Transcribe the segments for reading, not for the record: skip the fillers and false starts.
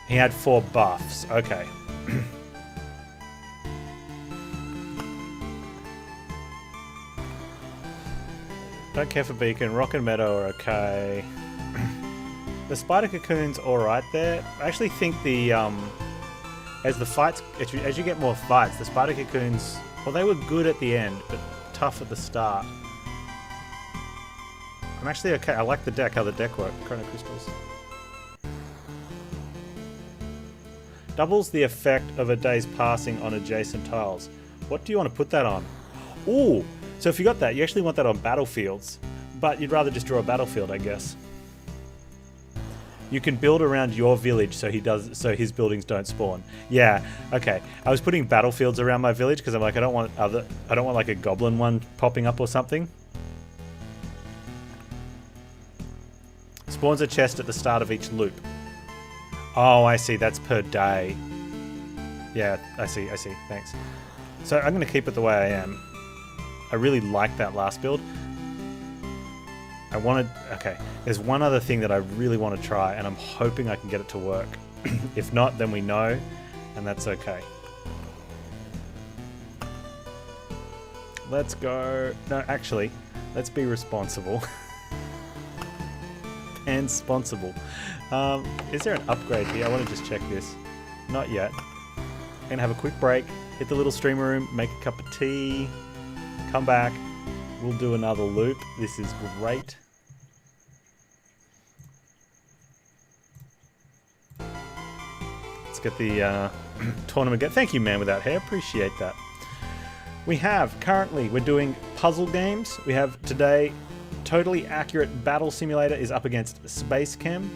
He had 4 buffs. Okay. Don't care for beacon. Rock and meadow are okay. The spider cocoon's alright there. I actually think the as the fights, as you get more fights, the spider cocoons, well, they were good at the end, but tough at the start. I'm actually okay. I like the deck, how the deck works. Chrono crystals. Doubles the effect of a day's passing on adjacent tiles. What do you want to put that on? Ooh! So if you got that, you actually want that on battlefields. But you'd rather just draw a battlefield, I guess. You can build around your village so his buildings don't spawn. Yeah, okay. I was putting battlefields around my village because I'm like, I don't want like a goblin one popping up or something. Spawns a chest at the start of each loop. Oh, I see. That's per day. Yeah, I see. Thanks. So I'm going to keep it the way I am. I really like that last build. Okay, there's one other thing that I really want to try, and I'm hoping I can get it to work. If not, then we know, and that's okay. Let's go... No, actually, let's be responsible. And sponsible. Is there an upgrade here? I want to just check this. Not yet. I'm going to have a quick break, hit the little streamer room, make a cup of tea, come back. We'll do another loop. This is great. Let's get the tournament going. Thank you, Man Without Hair. Appreciate that. We have, currently, we're doing puzzle games. We have today, Totally Accurate Battle Simulator is up against Space Chem.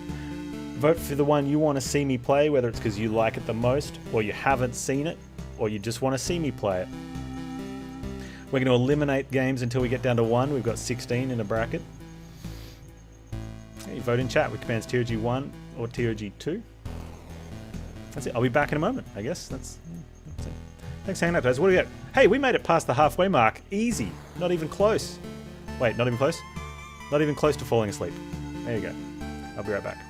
Vote for the one you want to see me play, whether it's because you like it the most, or you haven't seen it, or you just want to see me play it. We're going to eliminate games until we get down to 1. We've got 16 in a bracket. Hey, vote in chat with commands TOG1 or TOG2. That's it. I'll be back in a moment, I guess. That's it. Thanks for hanging out, guys. What do we got? Hey, we made it past the halfway mark. Easy. Not even close. Wait, not even close? Not even close to falling asleep. There you go. I'll be right back.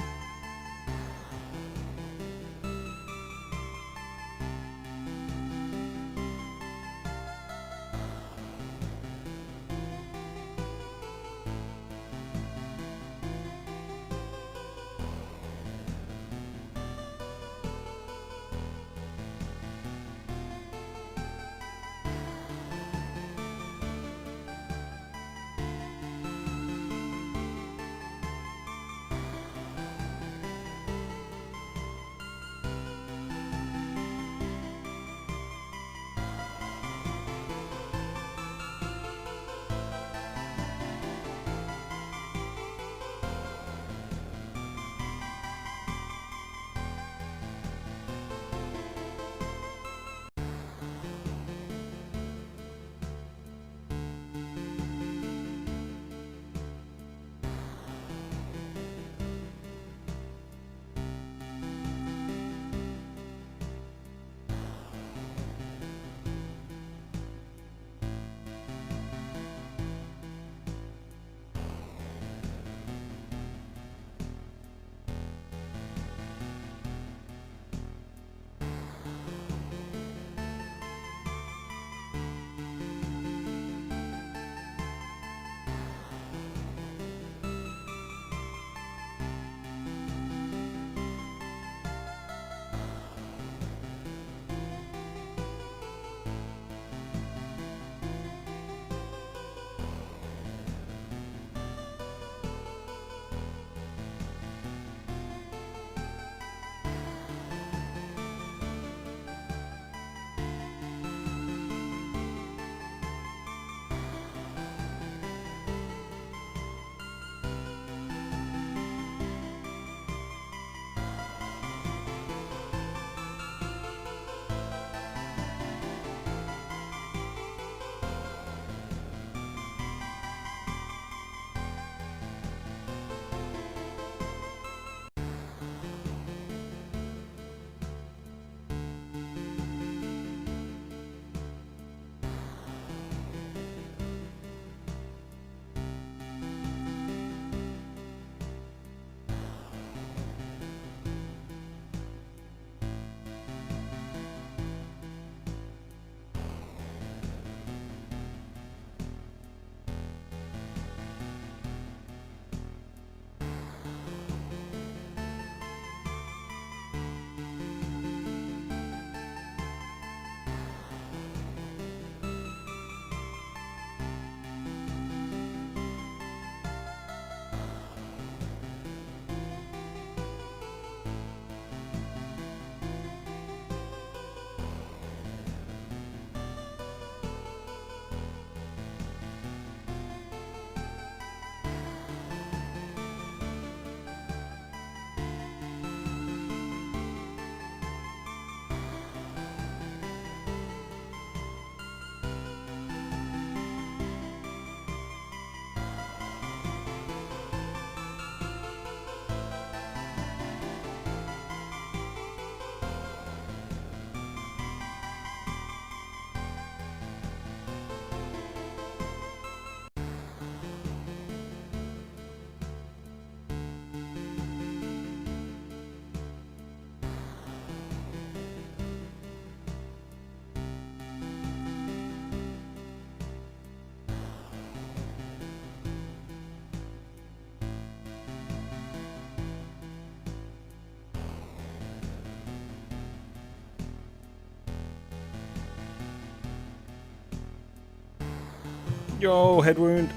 Yo, head wound.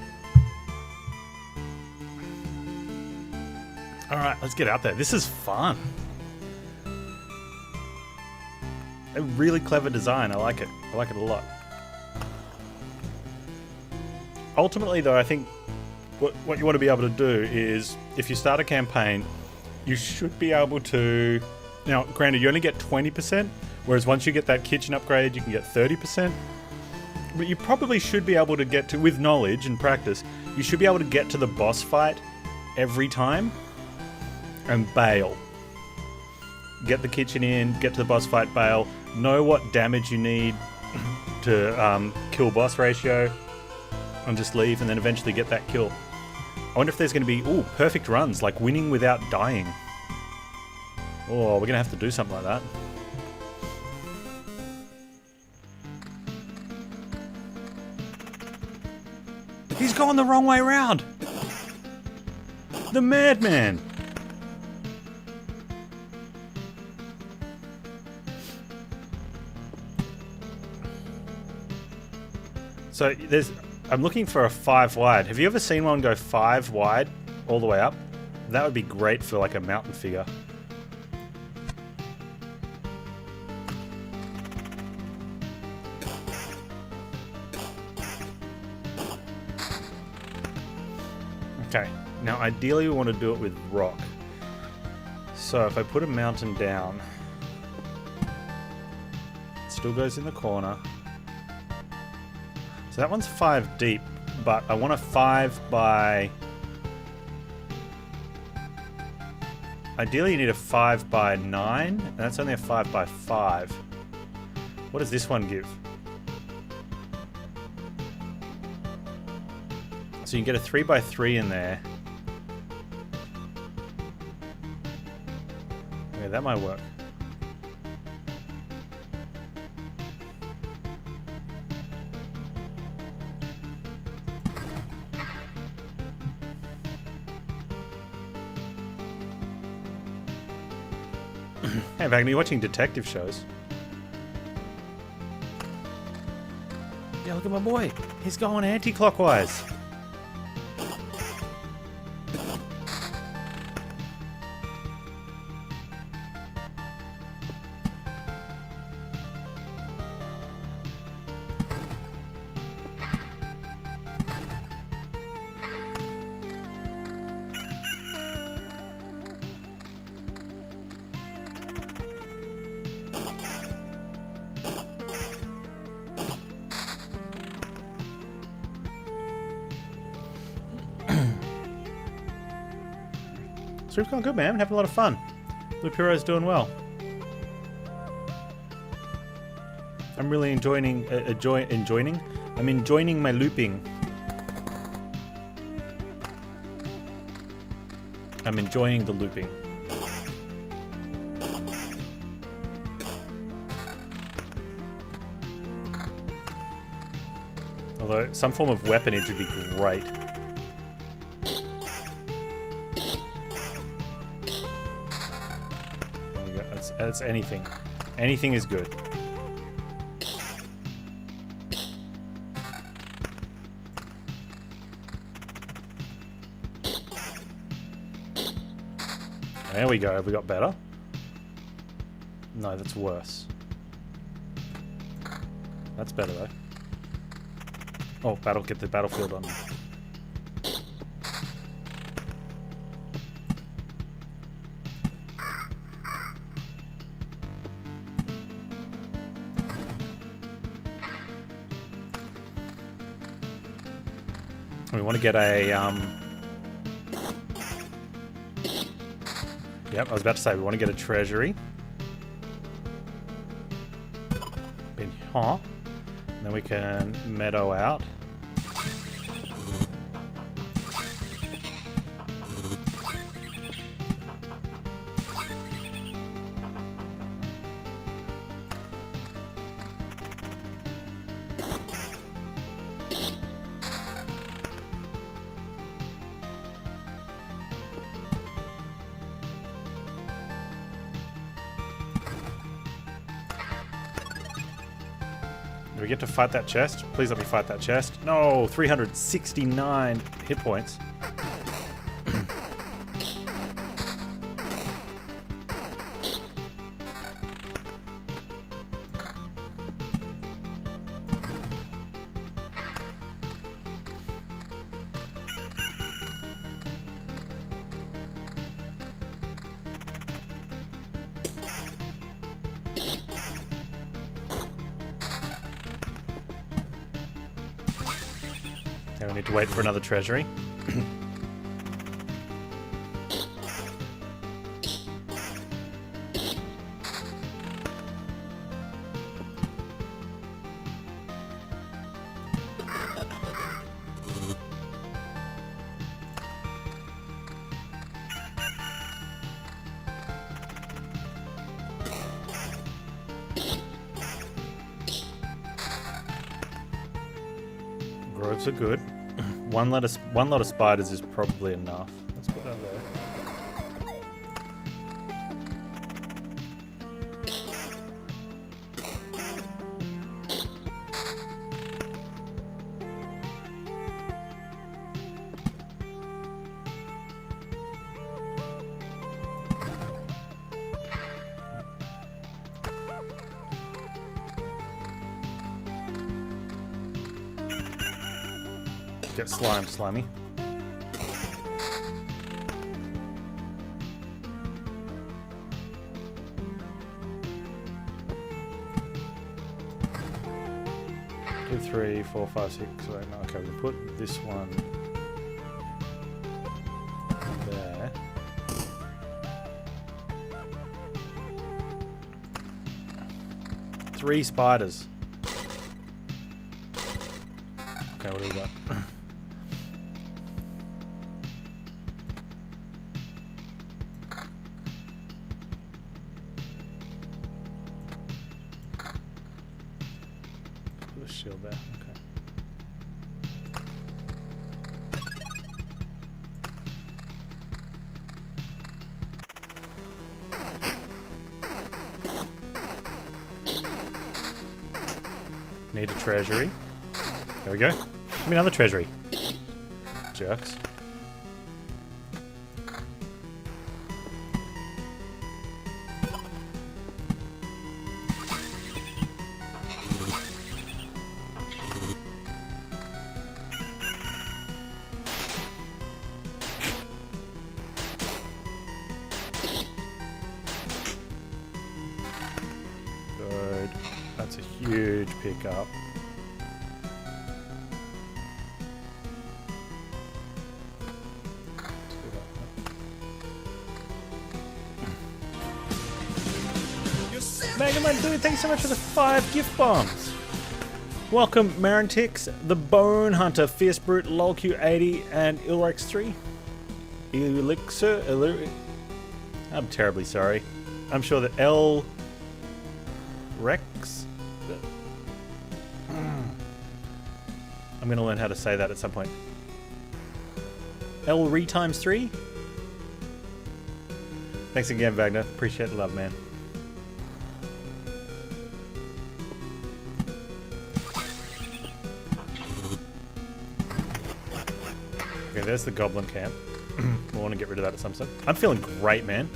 Alright, let's get out there. This is fun. A really clever design. I like it. I like it a lot. Ultimately, though, I think what you want to be able to do is, if you start a campaign, you should be able to... Now, granted, you only get 20%, whereas once you get that kitchen upgrade, you can get 30%. But you probably should be able to get to, with knowledge and practice, you should be able to get to the boss fight every time and bail. Get the kitchen in, get to the boss fight, bail, know what damage you need to kill boss ratio, and just leave, and then eventually get that kill. I wonder if there's going to be, perfect runs, like winning without dying. Oh, we're going to have to do something like that. He's going the wrong way around! The madman! So I'm looking for a 5 wide. Have you ever seen one go 5 wide all the way up? That would be great for like a mountain figure. Okay, now ideally we want to do it with rock. So if I put a mountain down, it still goes in the corner. So that one's 5 deep, but I want a 5 by... Ideally you need a 5 by 9, and that's only a 5 by 5. What does this one give? So you can get a 3 by 3 in there. Okay, that might work. Hey, Wagner, you're watching detective shows. Yeah, look at my boy. He's going anti-clockwise. Stream's going good, man. Having a lot of fun. Loop Hero's doing well. I'm really enjoying I'm enjoying my looping. I'm enjoying the looping. Although some form of weaponage would be great. That's anything. Anything is good. There we go. Have we got better? No, that's worse. That's better though. Oh, get the battlefield on. We want to get a, Yep, I was about to say, we want to get a treasury. And then we can meadow out. Do we get to fight that chest? Please let me fight that chest. No, 369 hit points. Now we need to wait for another treasury. Groves are good. One lot of spiders is probably enough. Let's put that there. Get slimy. Two, 3, 4, 5, 6. Wait, no, okay, we can put this one there. Three spiders. Okay, what do we got? Put a shield there. Okay. Need a treasury. There we go. Give me another treasury. Jerks. Good. That's a huge pickup. Megaman Dude, thanks so much for the 5 gift bombs. Welcome Marantix, the Bone Hunter, Fierce Brute, LolQ80, and Ilrex3. Elixir. I'm terribly sorry. I'm sure that L Rex. I'm gonna learn how to say that at some point. L Re times 3. Thanks again, Wagner. Appreciate the love, man. Okay, there's the goblin camp. We want to get rid of that at some point. I'm feeling great, man.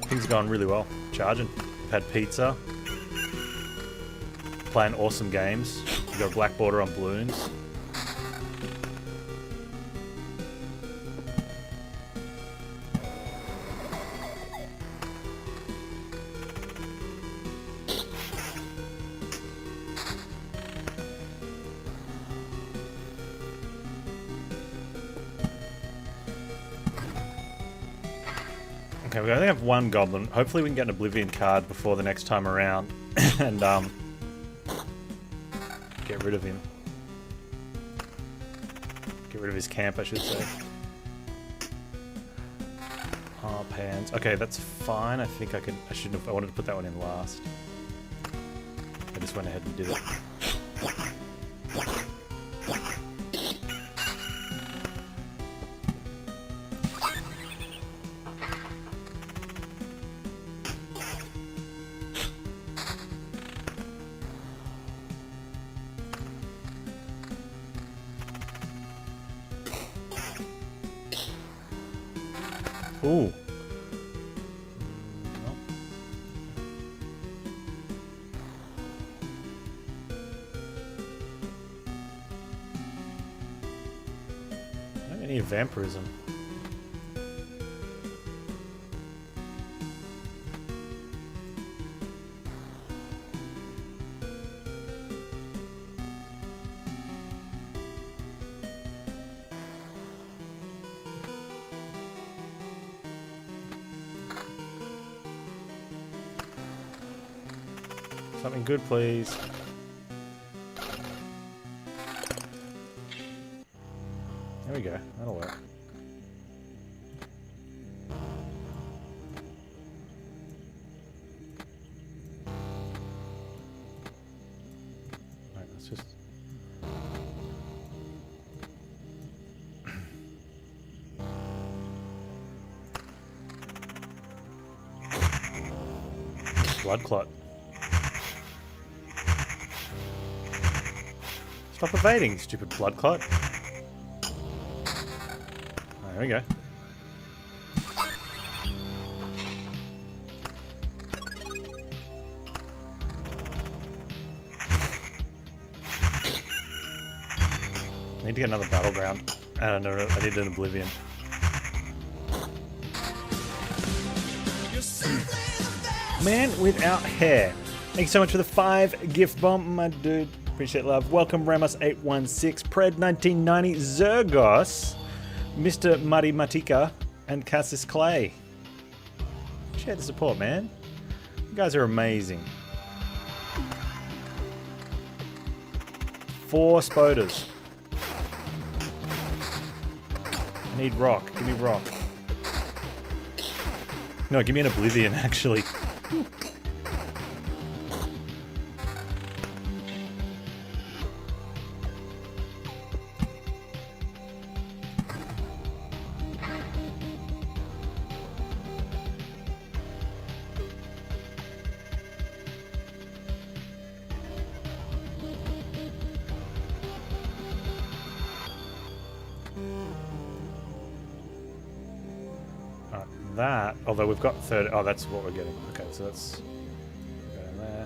Things are going really well. Charging. We've had pizza. Playing awesome games. We've got a black border on balloons. Okay, we only have one goblin. Hopefully we can get an Oblivion card before the next time around and get rid of him. Get rid of his camp, I should say. Oh, Panz. Okay, that's fine. I think I shouldn't have. I wanted to put that one in last. I just went ahead and did it. Ooh. I don't need vampirism. Something good, please. There we go. That'll work. Right, let's just... Blood clot. Stop evading, stupid blood clot. Oh, there we go. I need to get another battleground. I don't know, I need an oblivion. Man without hair. Thank you so much for the 5 gift bomb, my dude. Appreciate love. Welcome Ramos816, Pred1990, Zergos, Mr. Muddy Matika, and Cassis Clay. Appreciate the support, man. You guys are amazing. 4 spoders. I need rock. Give me rock. No, give me an oblivion, actually. That, although we've got 30. Oh, that's what we're getting. Okay, so that's go in there.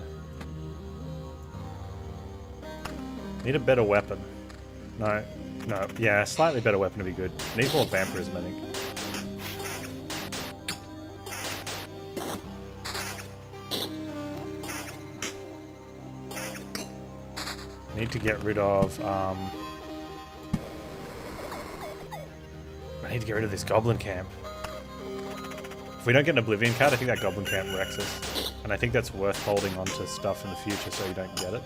Need a better weapon. No, yeah, a slightly better weapon would be good. Need more vampirism, I think. Need to get rid of. I need to get rid of this goblin camp. If we don't get an Oblivion card, I think that Goblin Camp wrecks us. And I think that's worth holding on to stuff in the future so you don't get it.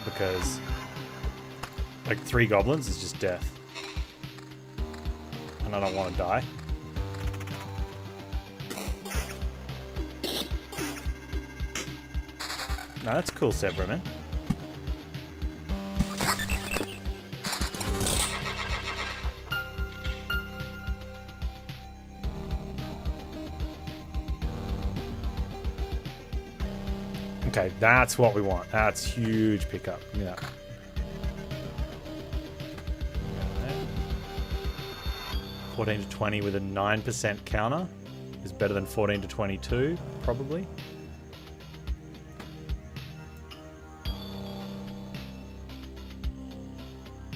Because, like, 3 goblins is just death. And I don't want to die. No, that's cool, Sebra, man. Okay, that's what we want. That's huge pickup. Yeah. 14 to 20 with a 9% counter is better than 14 to 22, probably.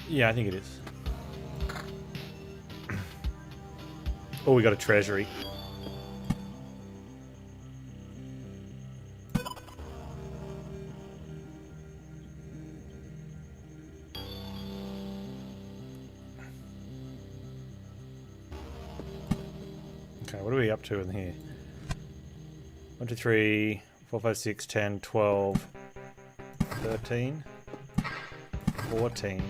Yeah, I think it is. Oh, we got a treasury. Okay, what are we up to in here? 1, 2, 3, 4, 5, 6, 10, 12, 13, 14,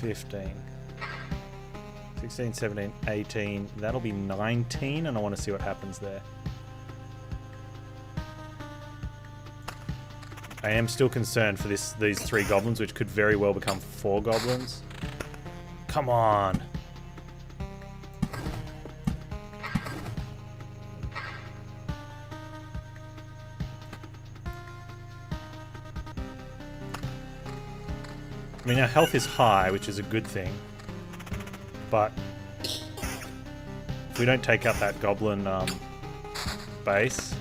15, 16, 17, 18. That'll be 19, and I want to see what happens there. I am still concerned for these 3 goblins, which could very well become 4 goblins. Come on. I mean, our health is high, which is a good thing. But if we don't take out that goblin base...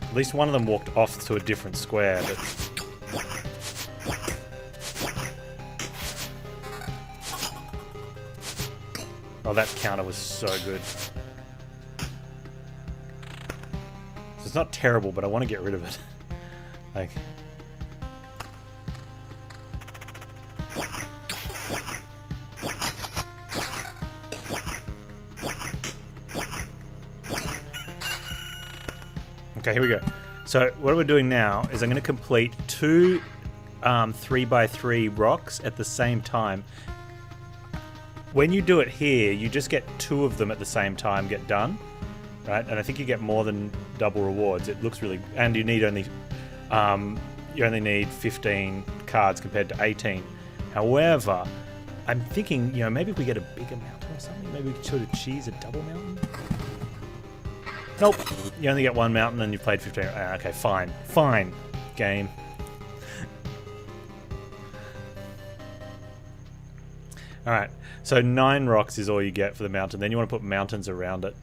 At least one of them walked off to a different square, but... Oh, that counter was so good. So it's not terrible, but I want to get rid of it. Like... Okay, here we go. So what we're doing now is I'm going to complete two 3x3 rocks at the same time. When you do it here, you just get two of them at the same time get done, right? And I think you get more than double rewards. It looks really... And you need only... you only need 15 cards compared to 18. However, I'm thinking, you know, maybe if we get a bigger mountain or something, maybe we should achieve a double mountain. Nope. You only get one mountain and you've played 15. Okay, fine. Fine. Game. Alright. So 9 rocks is all you get for the mountain. Then you want to put mountains around it.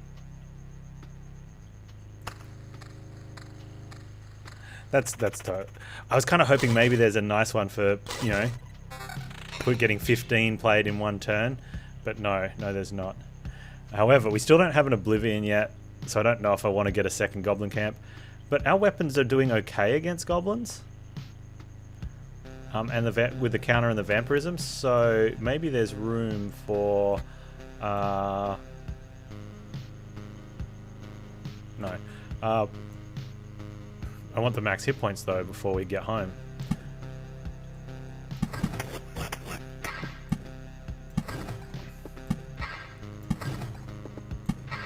That's tough. I was kind of hoping maybe there's a nice one for, you know, getting 15 played in one turn. But no, there's not. However, we still don't have an Oblivion yet. So I don't know if I want to get a second goblin camp. But our weapons are doing okay against goblins. And with the counter and the vampirism. So maybe there's room for... no. I want the max hit points though before we get home.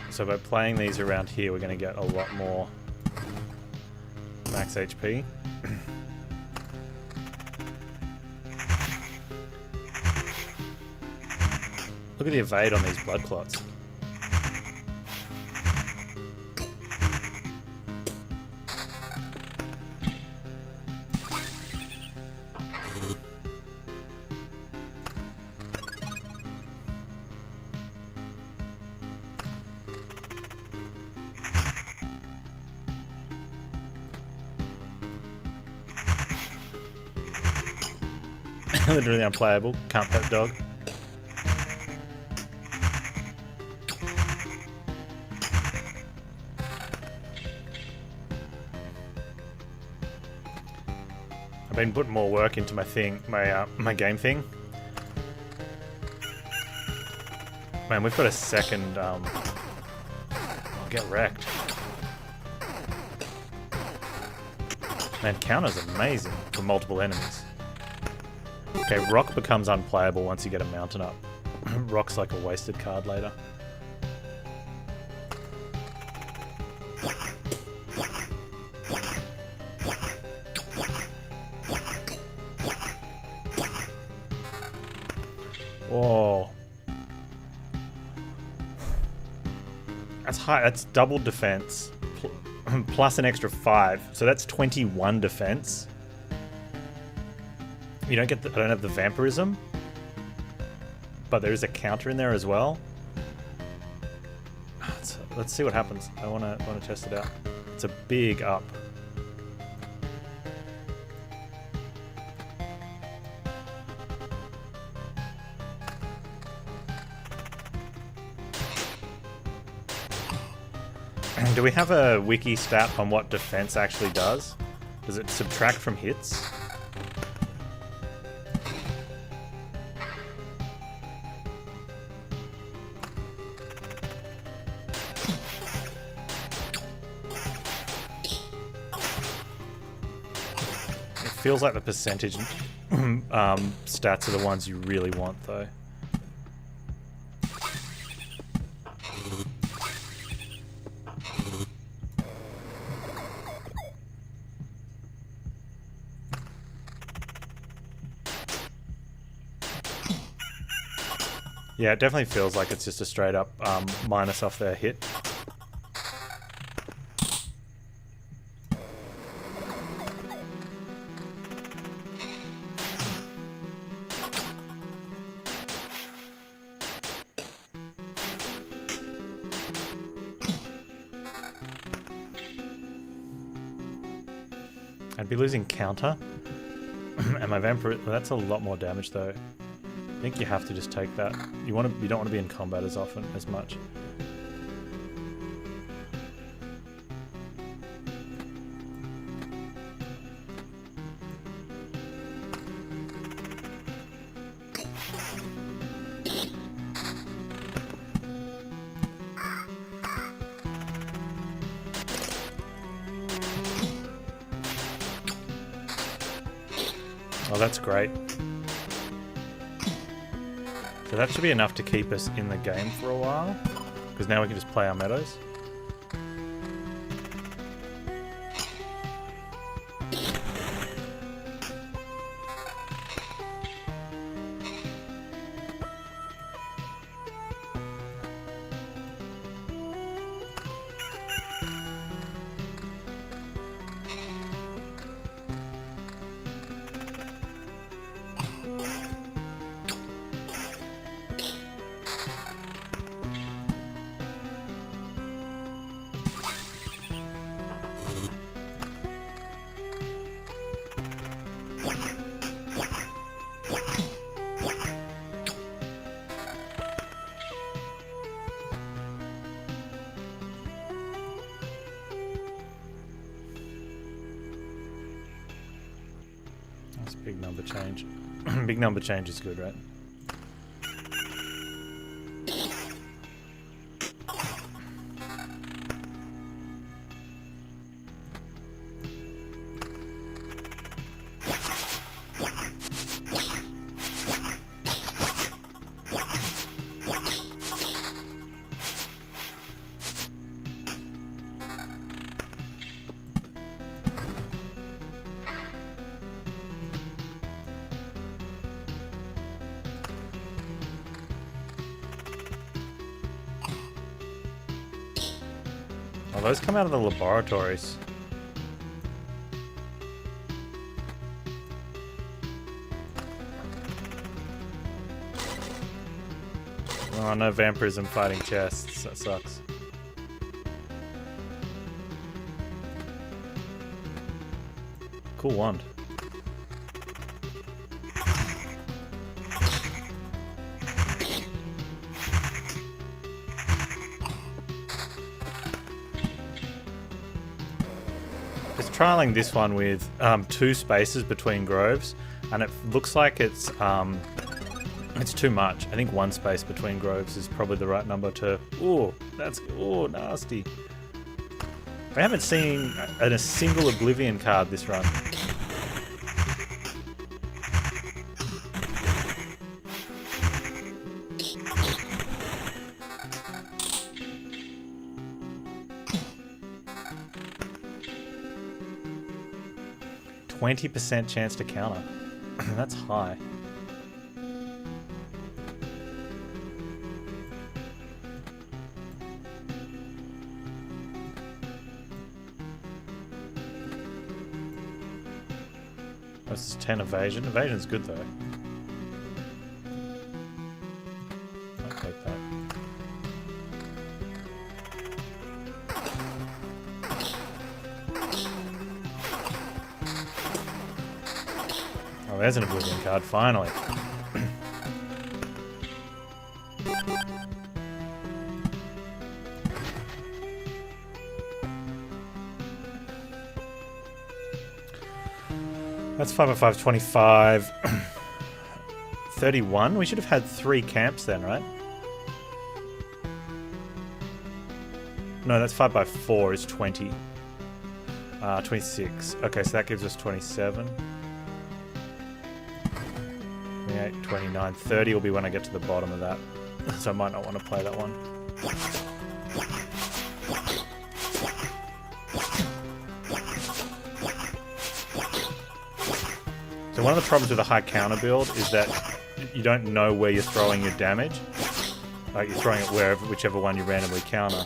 So by playing these around here, we're going to get a lot more max HP. Look at the evade on these blood clots. Literally unplayable. Can't pet dog. I've been putting more work into my thing, my game thing. Man, we've got a second. I'll get wrecked. Man, counter's amazing for multiple enemies. Okay, rock becomes unplayable once you get a mountain up. Rock's like a wasted card later. Whoa. That's high. That's double defense. Plus an extra 5. So that's 21 defense. You don't get I don't have the vampirism. But there is a counter in there as well. Let's see what happens. I wanna test it out. It's a big up. Do we have a wiki stat on what defense actually does? Does it subtract from hits? It feels like the percentage stats are the ones you really want, though. Yeah, it definitely feels like it's just a straight up minus off their hit. I'd be losing counter. And my vampire, well, that's a lot more damage though. I think you have to just take that. You don't want to be in combat as often, as much. Oh, that's great. So that should be enough to keep us in the game for a while, because now we can just play our meadows. That's a big number change. Big number change is good, right? Oh, those come out of the laboratories. Oh, no vampirism fighting chests. That sucks. Cool wand. Trialing this one with 2 spaces between groves, and it looks like it's too much. I think 1 space between groves is probably the right number to. Oh, that's nasty. I haven't seen a single Oblivion card this run. %20 chance to counter. That's high. This is 10 evasion. Evasion's good though. I'll take that. Oh, there's an Oblivion card, finally. That's 5 by 5, 25. 31? We should have had 3 camps then, right? No, that's 5 by 4 is 20. 26. Okay, so that gives us 27. 28, 29, 30 will be when I get to the bottom of that. So I might not want to play that one. So one of the problems with a high counter build is that you don't know where you're throwing your damage. Like you're throwing it whichever one you randomly counter.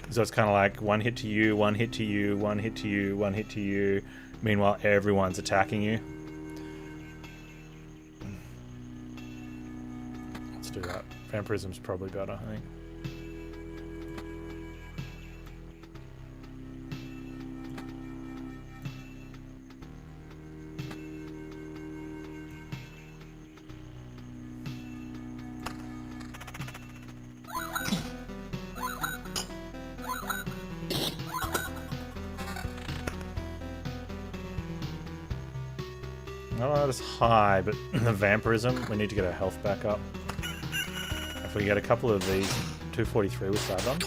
So it's kind of like 1 hit to you, 1 hit to you, 1 hit to you, 1 hit to you. Meanwhile, everyone's attacking you. Let's do that. Vampirism's probably better, I think. Not as high, but the vampirism, we need to get our health back up. If we get a couple of these, 243 we started on.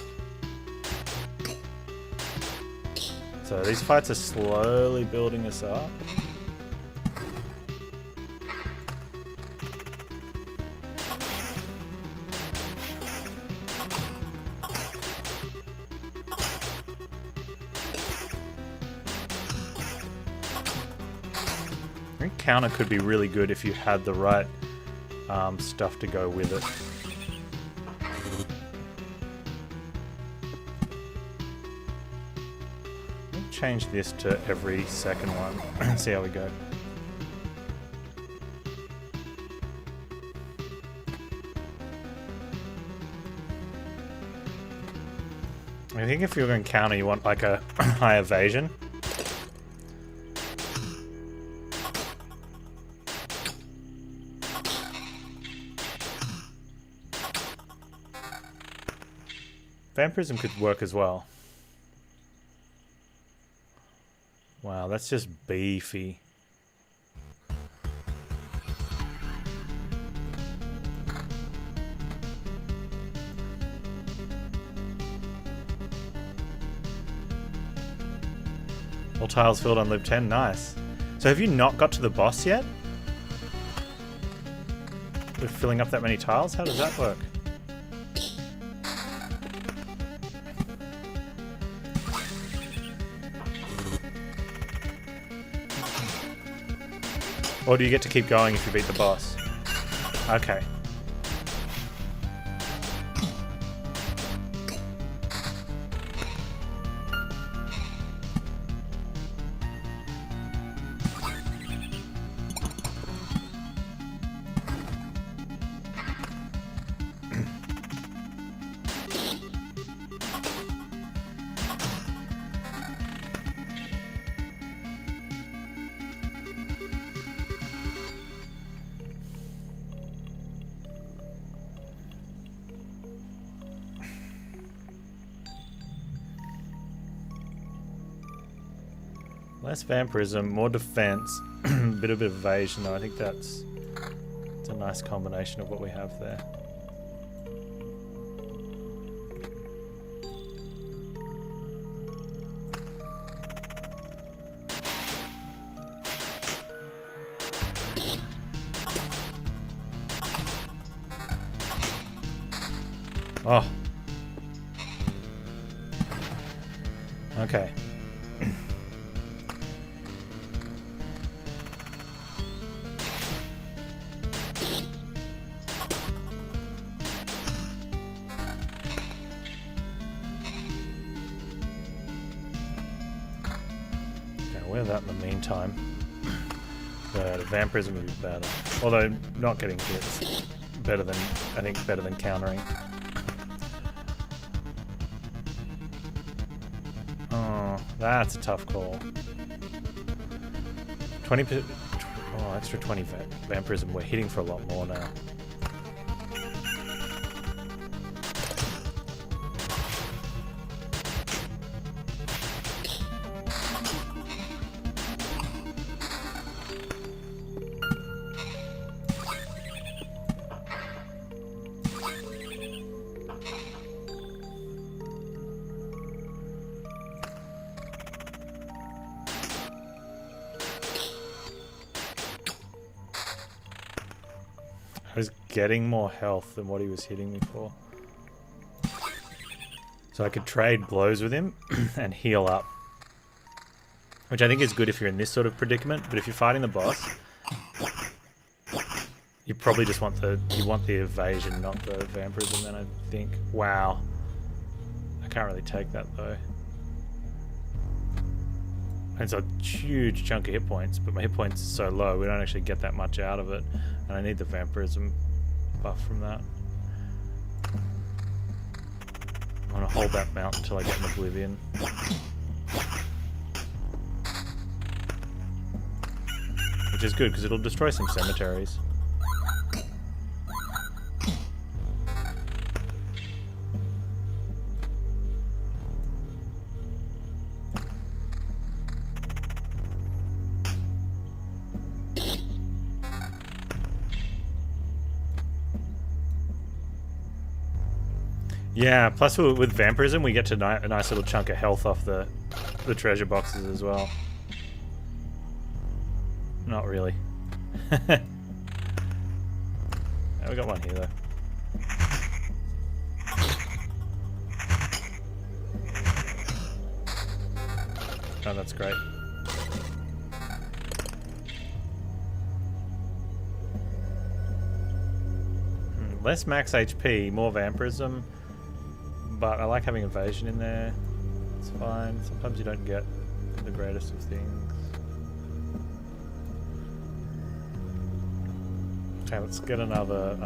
So these fights are slowly building us up. I think counter could be really good if you had the right stuff to go with it. Change this to every second one and see how we go. I think if you're going to counter, you want like a high evasion. Vampirism could work as well. Wow, that's just beefy. All tiles filled on loop 10, nice. So have you not got to the boss yet? With filling up that many tiles? How does that work? Or do you get to keep going if you beat the boss? Okay. Less vampirism, more defense, bit of evasion though. I think it's a nice combination of what we have there. Oh. Okay. Wear that in the meantime. But vampirism would be better. Although not getting hits better than, I think, better than countering. Oh, that's a tough call. 20%. Oh, extra 20 vampirism. We're hitting for a lot more now. I was getting more health than what he was hitting me for. So I could trade blows with him and heal up. Which I think is good if you're in this sort of predicament, but if you're fighting the boss, you probably just want the evasion, not the vampirism then, I think. Wow. I can't really take that though. It's a huge chunk of hit points, but my hit points are so low, we don't actually get that much out of it. And I need the vampirism buff from that. I want to hold that mount until I get an oblivion. Which is good, because it'll destroy some cemeteries. Yeah, plus with vampirism, we get to a nice little chunk of health off the treasure boxes as well. Not really. We got one here though. Oh, that's great. Less max HP, more vampirism, but I like having evasion in there. It's fine. Sometimes you don't get the greatest of things. Okay, let's get another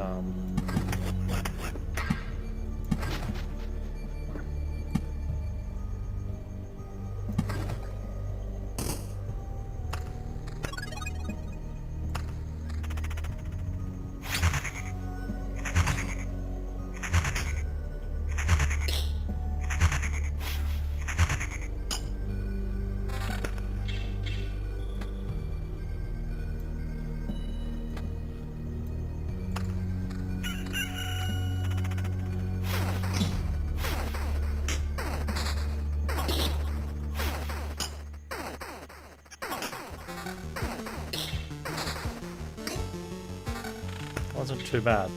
wasn't too bad.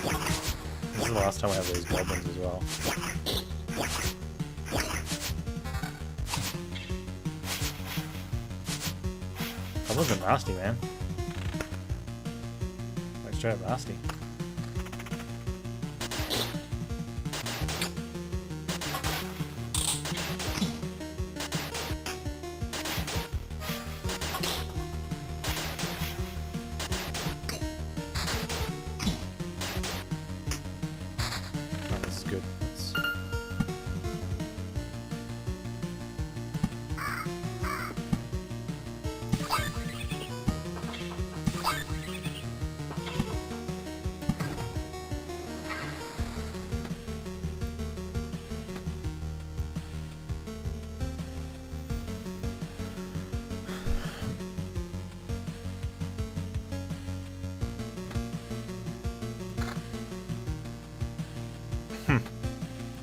This is the last time we have these goblins as well. Goblins are nasty, man. Like straight up nasty.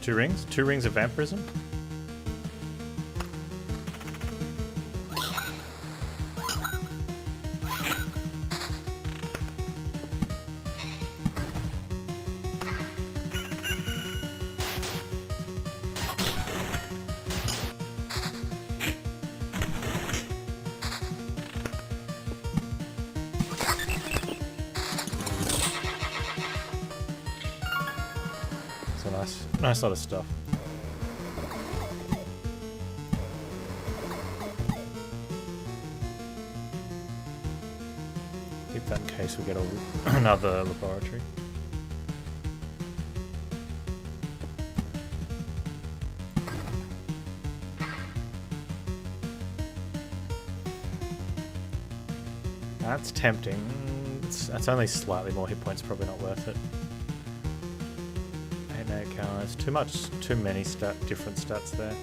Two rings? 2 rings of vampirism? Nice lot of stuff. Keep that in case we get another laboratory. That's tempting. That's only slightly more hit points, probably not worth it. It's too many different stats there.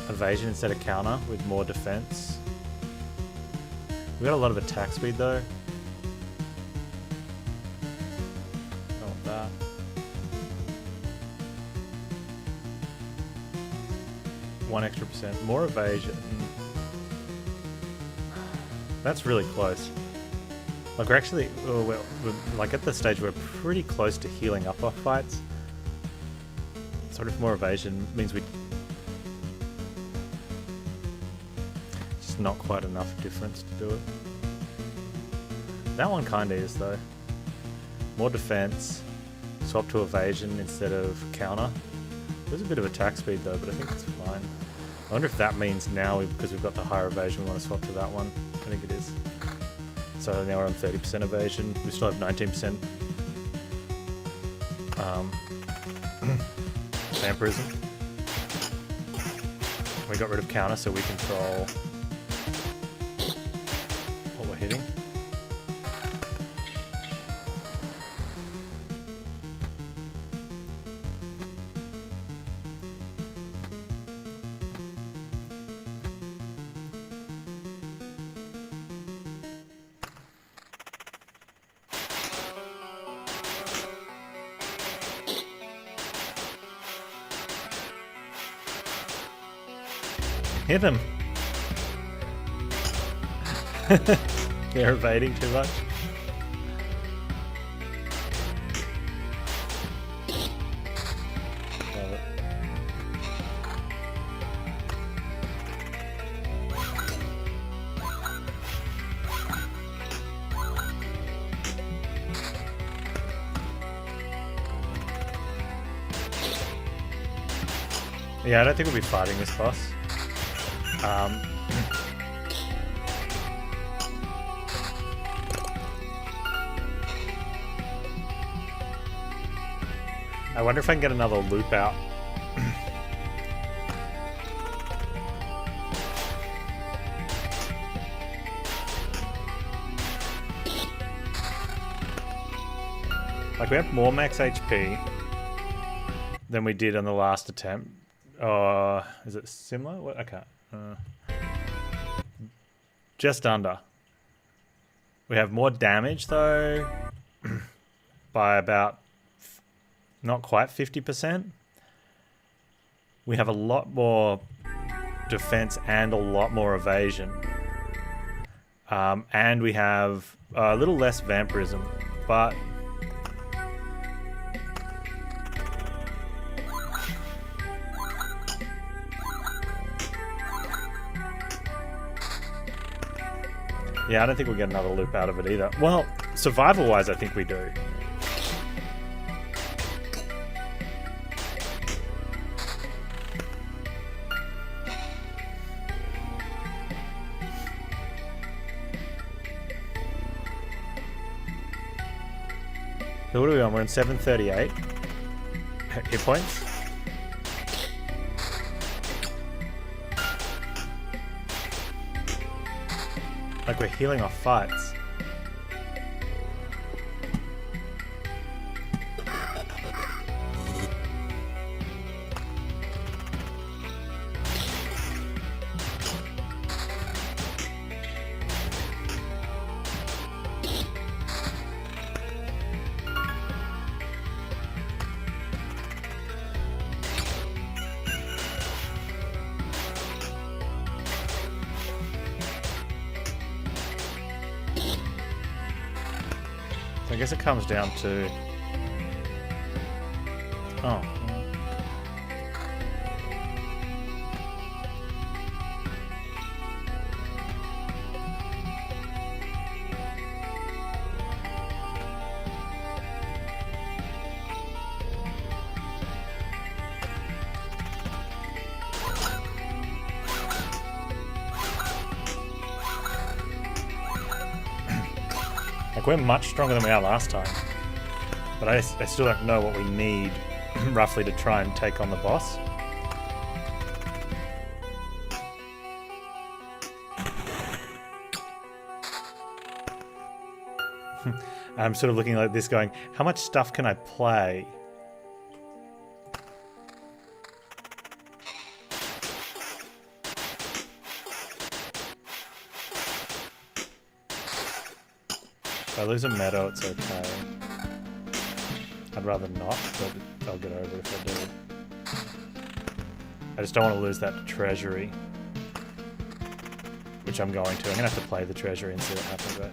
Evasion instead of counter with more defense. We got a lot of attack speed though. Don't want that. One extra %. More evasion. That's really close. Like we're actually, we're like at the stage where we're pretty close to healing up our fights. Sort of more evasion means we just not quite enough difference to do it. That one kind of is though. More defense, swap to evasion instead of counter. There's a bit of attack speed though, but I think it's fine. I wonder if that means now, because we've got the higher evasion, we want to swap to that one. I think it is. So now we're on 30% evasion. We still have 19% vampirism. We got rid of counter so we control what we're hitting. Hit them. They're evading too much. Love it. Yeah, I don't think we'll be fighting this boss. I wonder if I can get another loop out. Like, we have more max HP than we did on the last attempt. Is it similar? What? I can't. Just under. We have more damage though, by about not quite 50%. We have a lot more defense and a lot more evasion. And we have a little less vampirism, but yeah, I don't think we'll get another loop out of it either. Well, survival-wise, I think we do. So what are we on? We're on 738 hit points. Like, we're healing off fights. I guess it comes down to... Oh. Like, we're much stronger than we are last time. But I still don't know what we need, roughly, to try and take on the boss. I'm sort of looking like this going, how much stuff can I play? If I lose a meadow, it's okay. I'd rather not, but I'll get over it if I do. I just don't want to lose that treasury. Which I'm going to. I'm going to have to play the treasury and see what happens, right?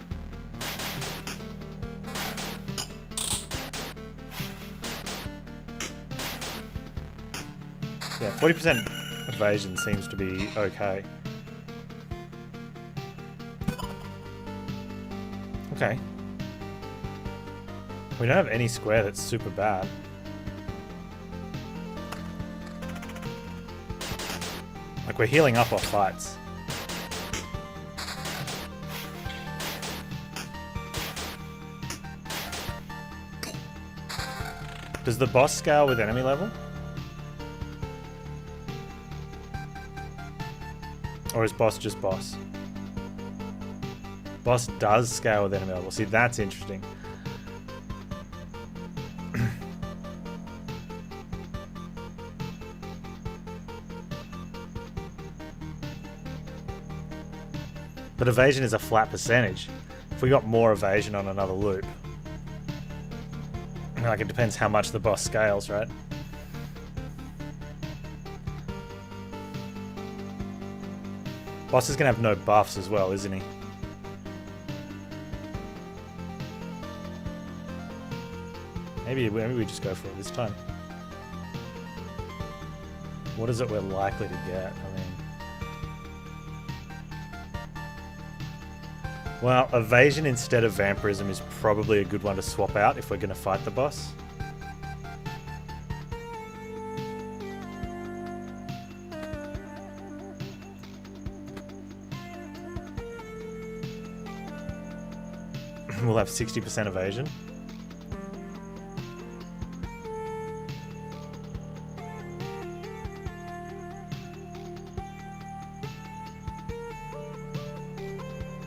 Yeah, 40% evasion seems to be okay. Okay. We don't have any square that's super bad. Like, we're healing up off fights. Does the boss scale with enemy level? Or is boss just boss? Boss does scale with enemy level. See, that's interesting. But evasion is a flat percentage. If we got more evasion on another loop, like, it depends how much the boss scales, right? Boss is going to have no buffs as well, isn't he? Maybe we just go for it this time. What is it we're likely to get? I mean... Well, evasion instead of vampirism is probably a good one to swap out if we're going to fight the boss. We'll have 60% evasion.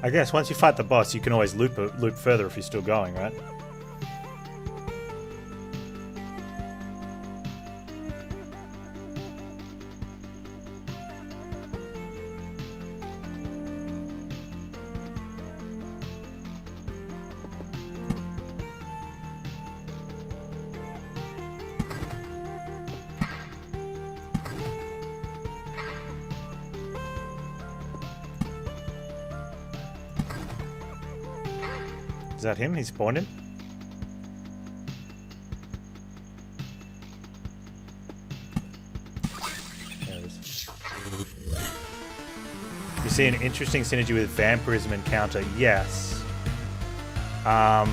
I guess once you fight the boss, you can always loop further if you're still going, right? Is that him? He spawned in? There it is. You see an interesting synergy with vampirism encounter? Yes. I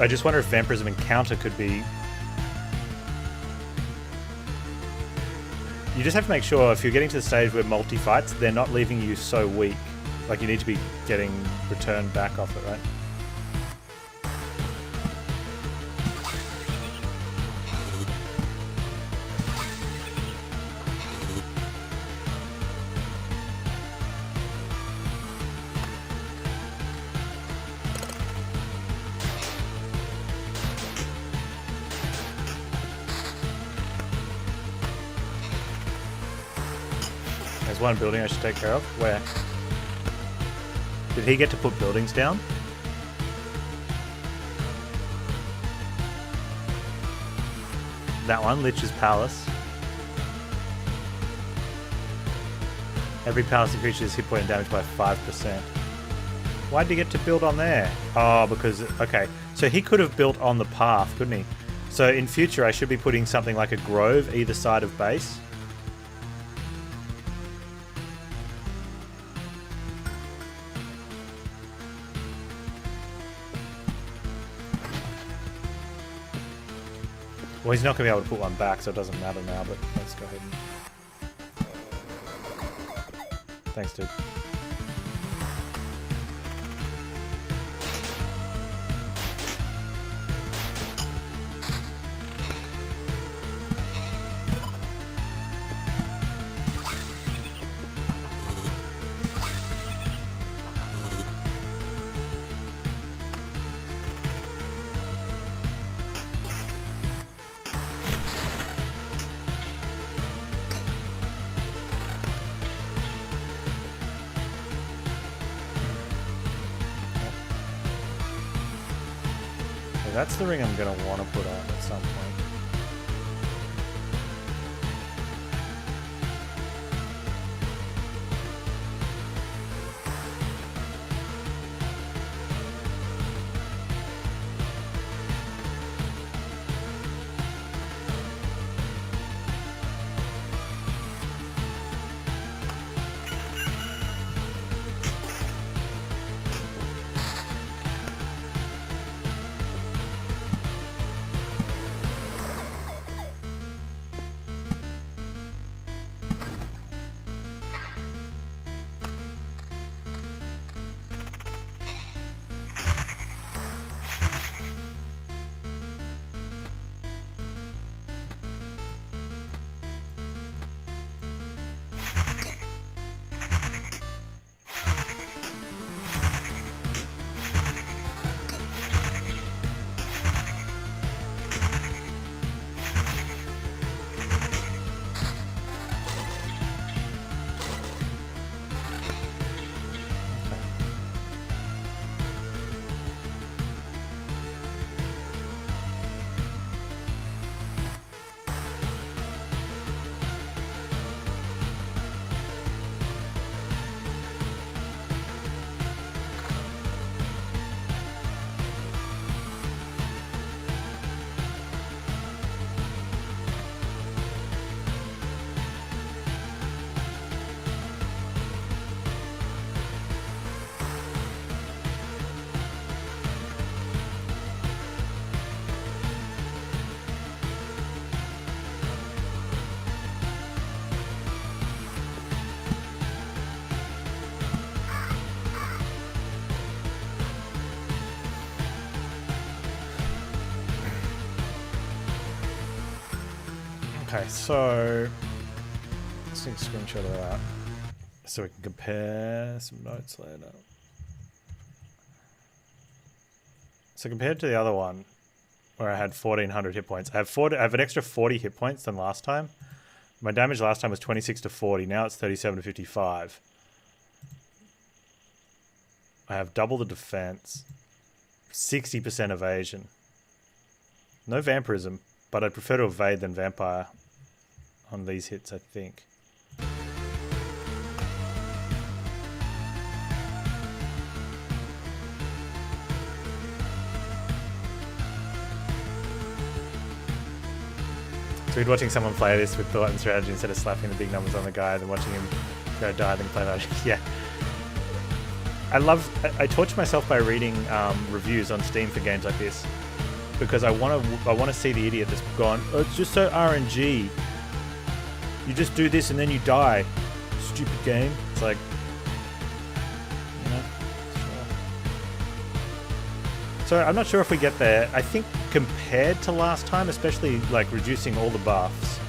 just wonder if vampirism encounter could be... You just have to make sure if you're getting to the stage where multi-fights, they're not leaving you so weak. Like, you need to be getting returned back off it, right? There's one building I should take care of. Where? Did he get to put buildings down? That one, Lich's Palace. Every palace increases hit point and damage by 5%. Why did he get to build on there? Oh, because... Okay, so he could have built on the path, couldn't he? So in future, I should be putting something like a grove either side of base. Well, he's not going to be able to put one back, so it doesn't matter now, but let's go ahead and... Thanks, dude. That's the ring I'm going to want to put on at some point. Okay, so let's take a screenshot of that so we can compare some notes later. So compared to the other one, where I had 1,400 hit points, I have an extra 40 hit points than last time. My damage last time was 26 to 40. Now it's 37 to 55. I have double the defense, 60% evasion. No vampirism, but I'd prefer to evade than vampire on these hits, I think. So we're watching someone play this with thought and strategy instead of slapping the big numbers on the guy, then watching him go die, then play that. Yeah. I torture myself by reading reviews on Steam for games like this because I want to see the idiot that's gone, oh, it's just so RNG. You just do this and then you die. Stupid game. It's like, you know. So I'm not sure if we get there. I think compared to last time, especially like reducing all the buffs.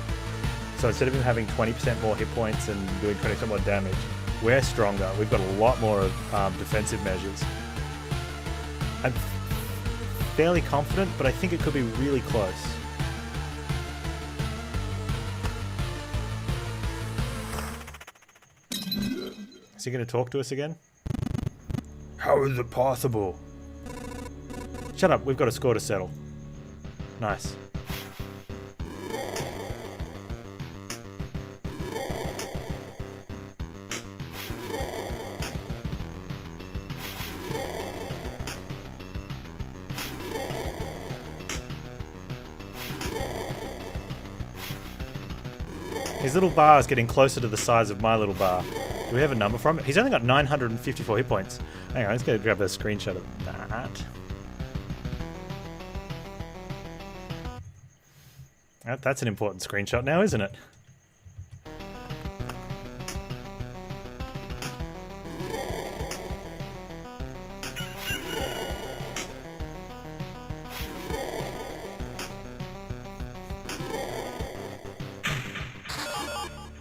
So instead of him having 20% more hit points and doing 20% more damage, we're stronger. We've got a lot more of defensive measures. I'm fairly confident, but I think it could be really close. Is he going to talk to us again? How is it possible? Shut up, we've got a score to settle. Nice. His little bar is getting closer to the size of my little bar. Do we have a number from it? He's only got 954 hit points. Hang on, let's go grab a screenshot of that. That's an important screenshot now, isn't it?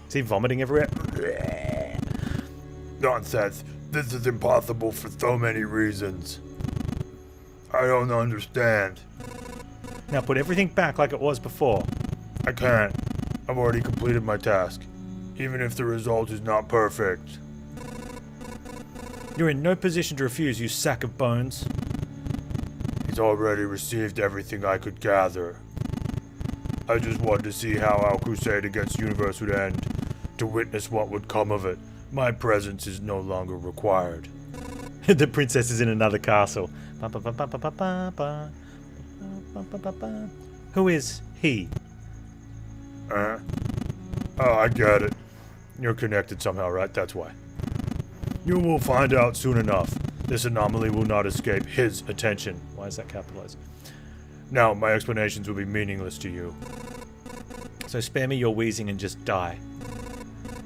Is he vomiting everywhere? Nonsense. This is impossible for so many reasons. I don't understand. Now put everything back like it was before. I can't. I've already completed my task, even if the result is not perfect. You're in no position to refuse, you sack of bones. He's already received everything I could gather. I just wanted to see how our crusade against the universe would end, to witness what would come of it. My presence is no longer required. The princess is in another castle. Who is he? Oh, I get it. You're connected somehow, right? That's why. You will find out soon enough. This anomaly will not escape his attention. Why is that capitalized? Now, my explanations will be meaningless to you. So spare me your wheezing and just die.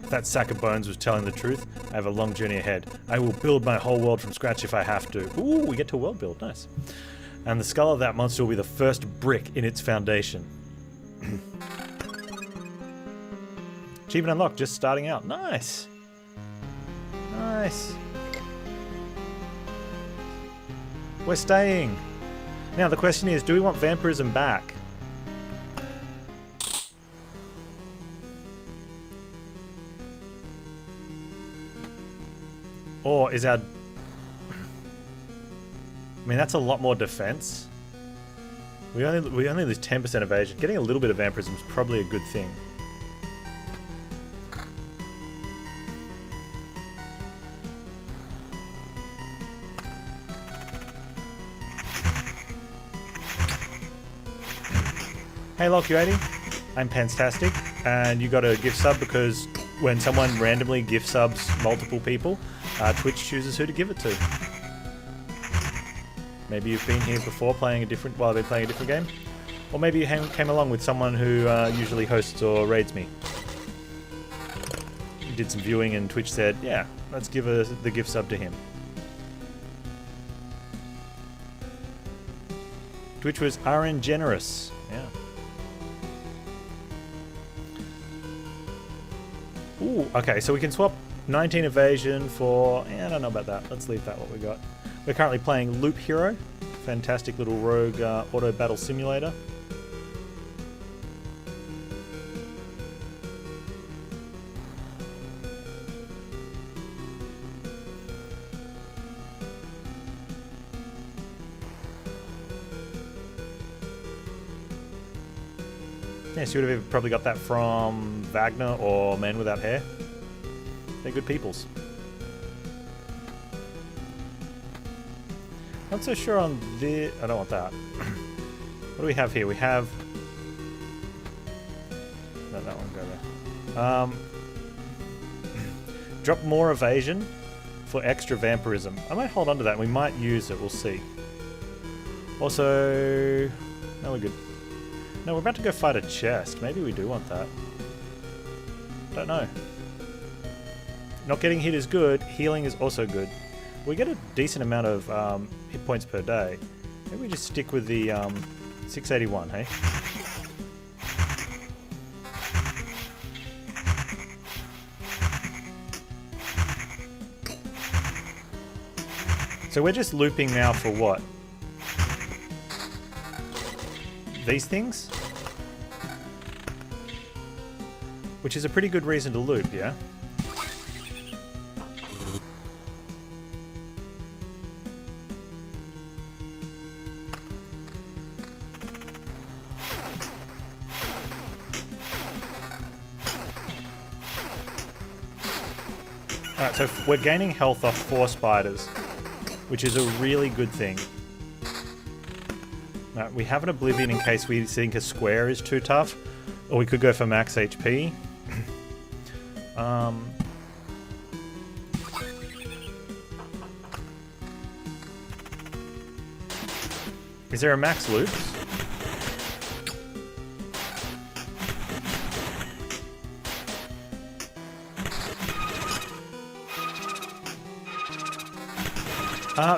If that sack of bones was telling the truth, I have a long journey ahead. I will build my whole world from scratch if I have to. Ooh, we get to world build. Nice. And the skull of that monster will be the first brick in its foundation. Achievement unlocked, just starting out. Nice. Nice. We're staying. Now the question is, do we want vampirism back? Or is our... I mean, that's a lot more defense. We only lose 10% evasion. Getting a little bit of vampirism is probably a good thing. Hey Lock80, I'm Panztastic, and you got a gift sub because when someone randomly gift subs multiple people, Twitch chooses who to give it to. Maybe you've been here before while they've been playing a different game, or maybe you came along with someone who usually hosts or raids me. You did some viewing and Twitch said, yeah, let's give the gift sub to him. Twitch was RN generous, yeah. Ooh, okay, so we can swap 19 evasion for... I don't know about that. Let's leave that what we got. We're currently playing Loop Hero. Fantastic little rogue auto battle simulator. Yes, you would have probably got that from Wagner or Men Without Hair. They're good peoples. Not so sure on the... I don't want that. What do we have here? We have... No, that one go there. Drop more evasion for extra vampirism. I might hold on to that. We might use it. We'll see. Also... No, we're good. No, we're about to go fight a chest. Maybe we do want that. Don't know. Not getting hit is good. Healing is also good. We get a decent amount of hit points per day. Maybe we just stick with the 681, hey? So we're just looping now for what? These things? Which is a pretty good reason to loop, yeah? Alright, so we're gaining health off 4 spiders, which is a really good thing. We have an Oblivion in case we think a square is too tough, or we could go for max HP. Is there a max loop?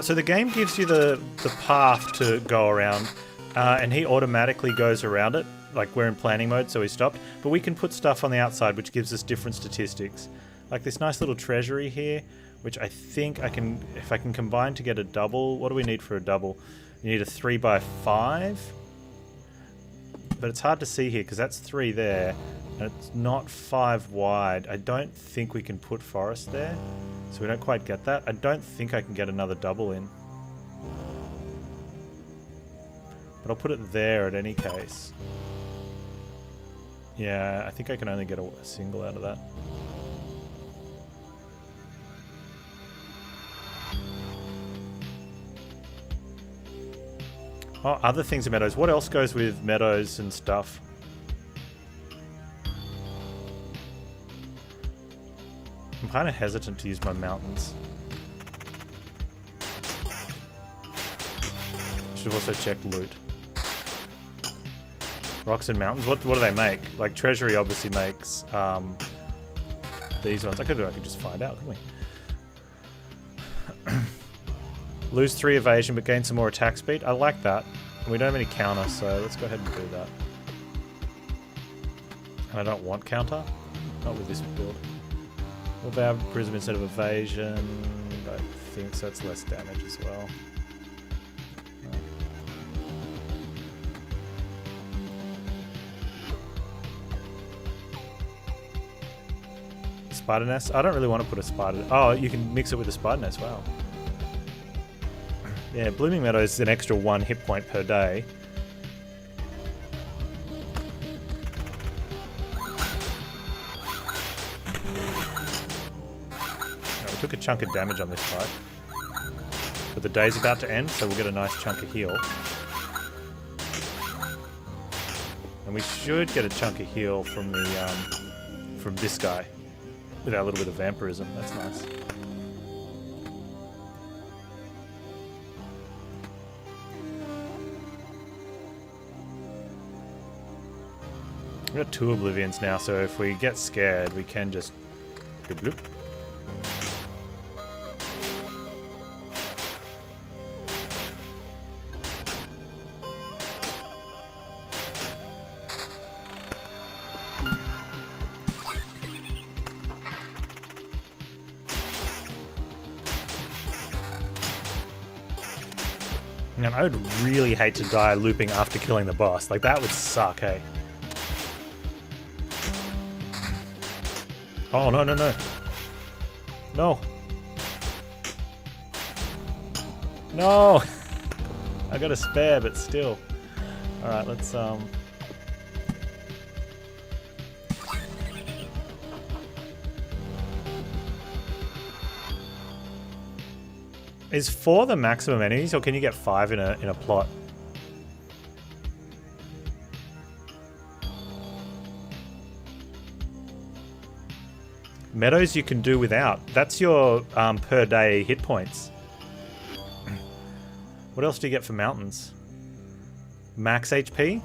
So the game gives you the path to go around, and he automatically goes around it. Like, we're in planning mode, so he stopped. But we can put stuff on the outside, which gives us different statistics. Like this nice little treasury here, which I think I can, if I can combine to get a double. What do we need for a double? You need a 3x5. But it's hard to see here, because that's 3 there, and it's not 5 wide. I don't think we can put forest there, so we don't quite get that. I don't think I can get another double in. But I'll put it there at any case. Yeah, I think I can only get a single out of that. Oh, other things in meadows. What else goes with meadows and stuff? I'm kind of hesitant to use my mountains. Should have also checked loot. Rocks and mountains. What do they make? Like treasury obviously makes these ones. I could just find out, couldn't we? Lose 3 evasion but gain some more attack speed. I like that. And we don't have any counter, so let's go ahead and do that. And I don't want counter. Not with this build. What about prism instead of evasion? I think so. It's less damage as well. Spider nest? I don't really want to put a spider... Oh, you can mix it with a spider nest. Wow. Yeah, Blooming Meadows is an extra 1 hit point per day. We took a chunk of damage on this fight. But the day's about to end, so we'll get a nice chunk of heal. And we should get a chunk of heal from the from this guy. With our little bit of vampirism. That's nice. We've got 2 Oblivions now, so if we get scared, we can just... Bloop, bloop. Man, I would really hate to die looping after killing the boss. Like, that would suck, hey? Oh, no, no, no. No. No! I got a spare, but still. Alright, let's, Is 4 the maximum enemies, or can you get 5 in a plot? Meadows you can do without. That's your per day hit points. What else do you get for mountains? Max HP?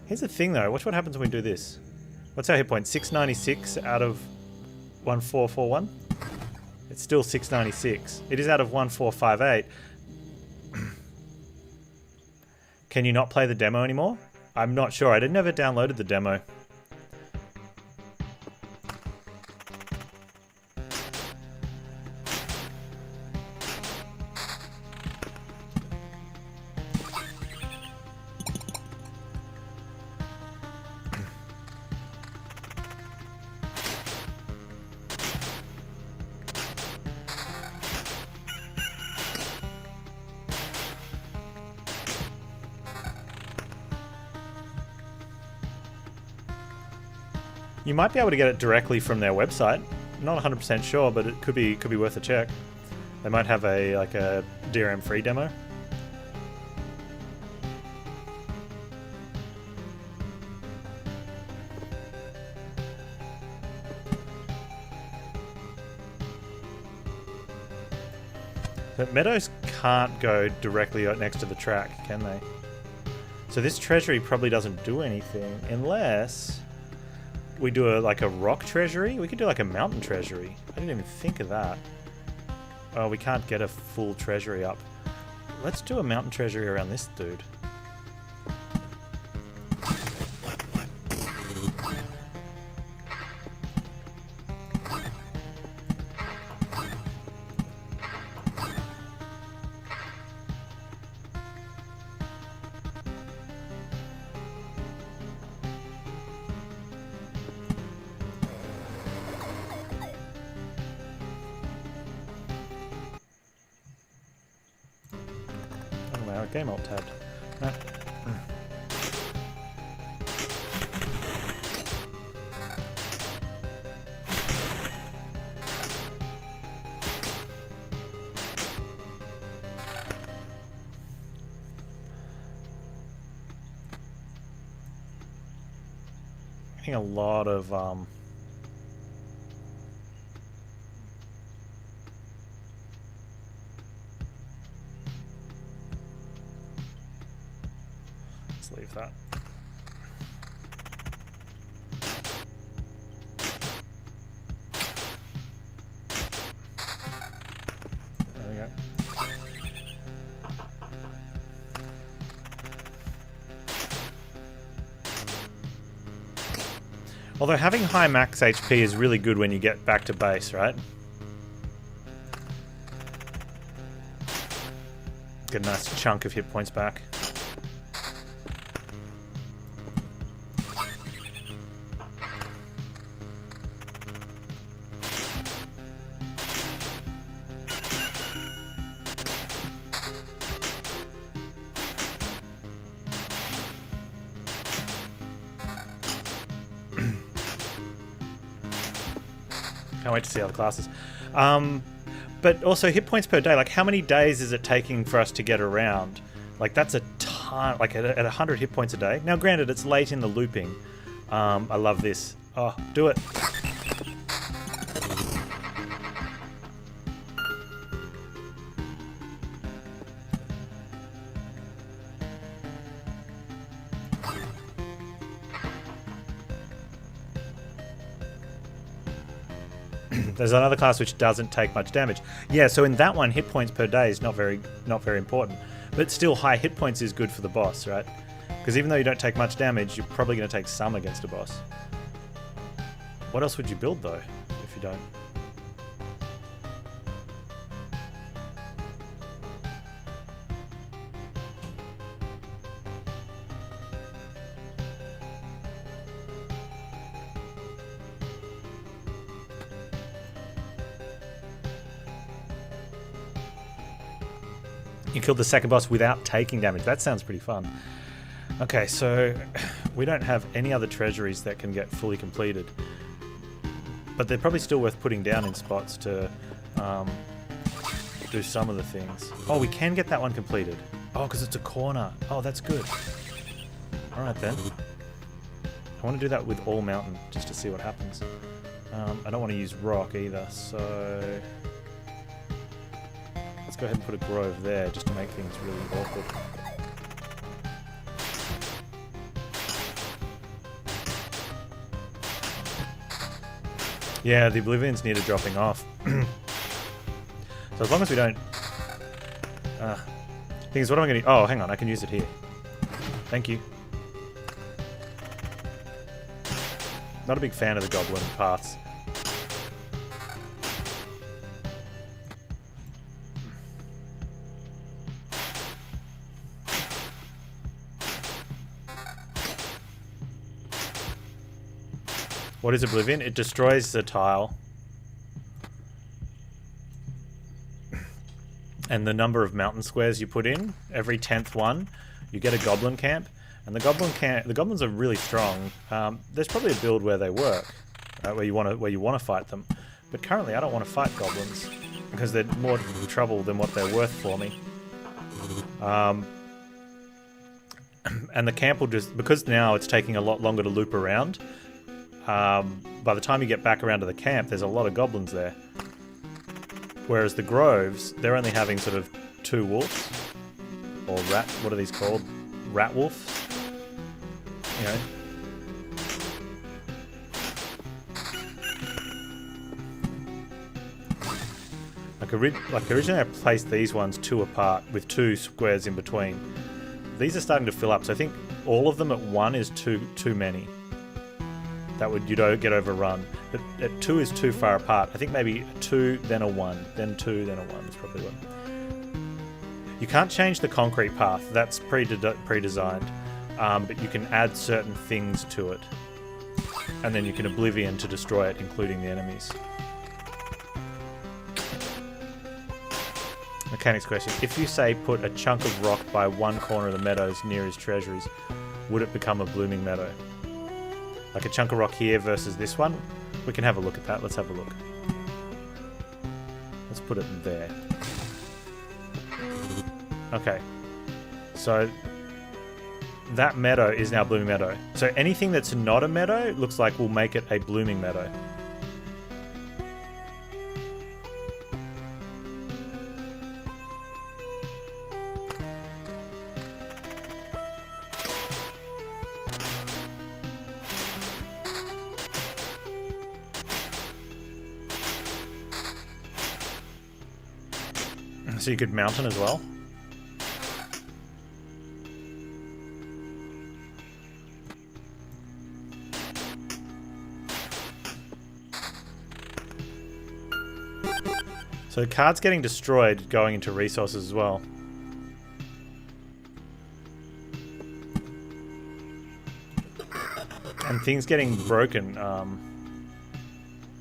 Here's the thing though, watch what happens when we do this. What's our hit point? 696 out of 1441? It's still 696. It is out of 1458. Can you not play the demo anymore? I'm not sure. I never downloaded the demo. You might be able to get it directly from their website. I'm not 100% sure, but it could be worth a check. They might have a DRM free demo. But Meadows can't go directly next to the track, can they? So this treasury probably doesn't do anything unless we do a rock treasury. We could do like a mountain treasury. I didn't even think of that. Oh, we can't get a full treasury up. Let's do a mountain treasury around this dude. Game alt tabbed. No. Getting a lot of leave that. There we go. Although having high max HP is really good when you get back to base, right? Get a nice chunk of hit points back. Can't wait to see other classes. But also hit points per day. Like, how many days is it taking for us to get around? Like, that's a ton. Like, at 100 hit points a day. Now, granted, it's late in the looping. I love this. Oh, do it. There's another class which doesn't take much damage. Yeah, so in that one, hit points per day is not very important. But still, high hit points is good for the boss, right? Because even though you don't take much damage, you're probably going to take some against a boss. What else would you build, though, if you don't? You killed the second boss without taking damage. That sounds pretty fun. Okay, so we don't have any other treasuries that can get fully completed. But they're probably still worth putting down in spots to do some of the things. Oh, we can get that one completed. Oh, because it's a corner. Oh, that's good. Alright then. I want to do that with all mountain, just to see what happens. I don't want to use rock either, so... Let's go ahead and put a grove there, just to make things really awkward. Yeah, the Oblivion's near to dropping off. So as long as we don't... thing is, what am I going to... Oh, hang on, I can use it here. Thank you. Not a big fan of the goblin paths. What is Oblivion? It destroys the tile. And the number of mountain squares you put in, every 10th one, you get a goblin camp. And the goblins are really strong. There's probably a build where they work, where you want to fight them. But currently I don't want to fight goblins because they're more trouble than what they're worth for me. And the camp will just, because now it's taking a lot longer to loop around, by the time you get back around to the camp, there's a lot of goblins there. Whereas the groves, they're only having sort of 2 wolves. Or what are these called? Rat wolves? You know. Like originally I placed these ones 2 apart with 2 squares in between. These are starting to fill up, so I think all of them at 1 is too many. You don't get overrun. But at 2 is too far apart. I think maybe a 2, then a 1, then 2, then a 1 is probably what. You can't change the concrete path. That's pre-designed. But you can add certain things to it. And then you can Oblivion to destroy it, including the enemies. Mechanics question. If you say put a chunk of rock by one corner of the meadows near his treasuries, would it become a blooming meadow? Like a chunk of rock here versus this one? We can have a look at that. Let's have a look. Let's put it there. Okay. So that meadow is now blooming meadow. So anything that's not a meadow looks like we'll make it a blooming meadow. So you could mountain as well. So the card's getting destroyed going into resources as well. And things getting broken,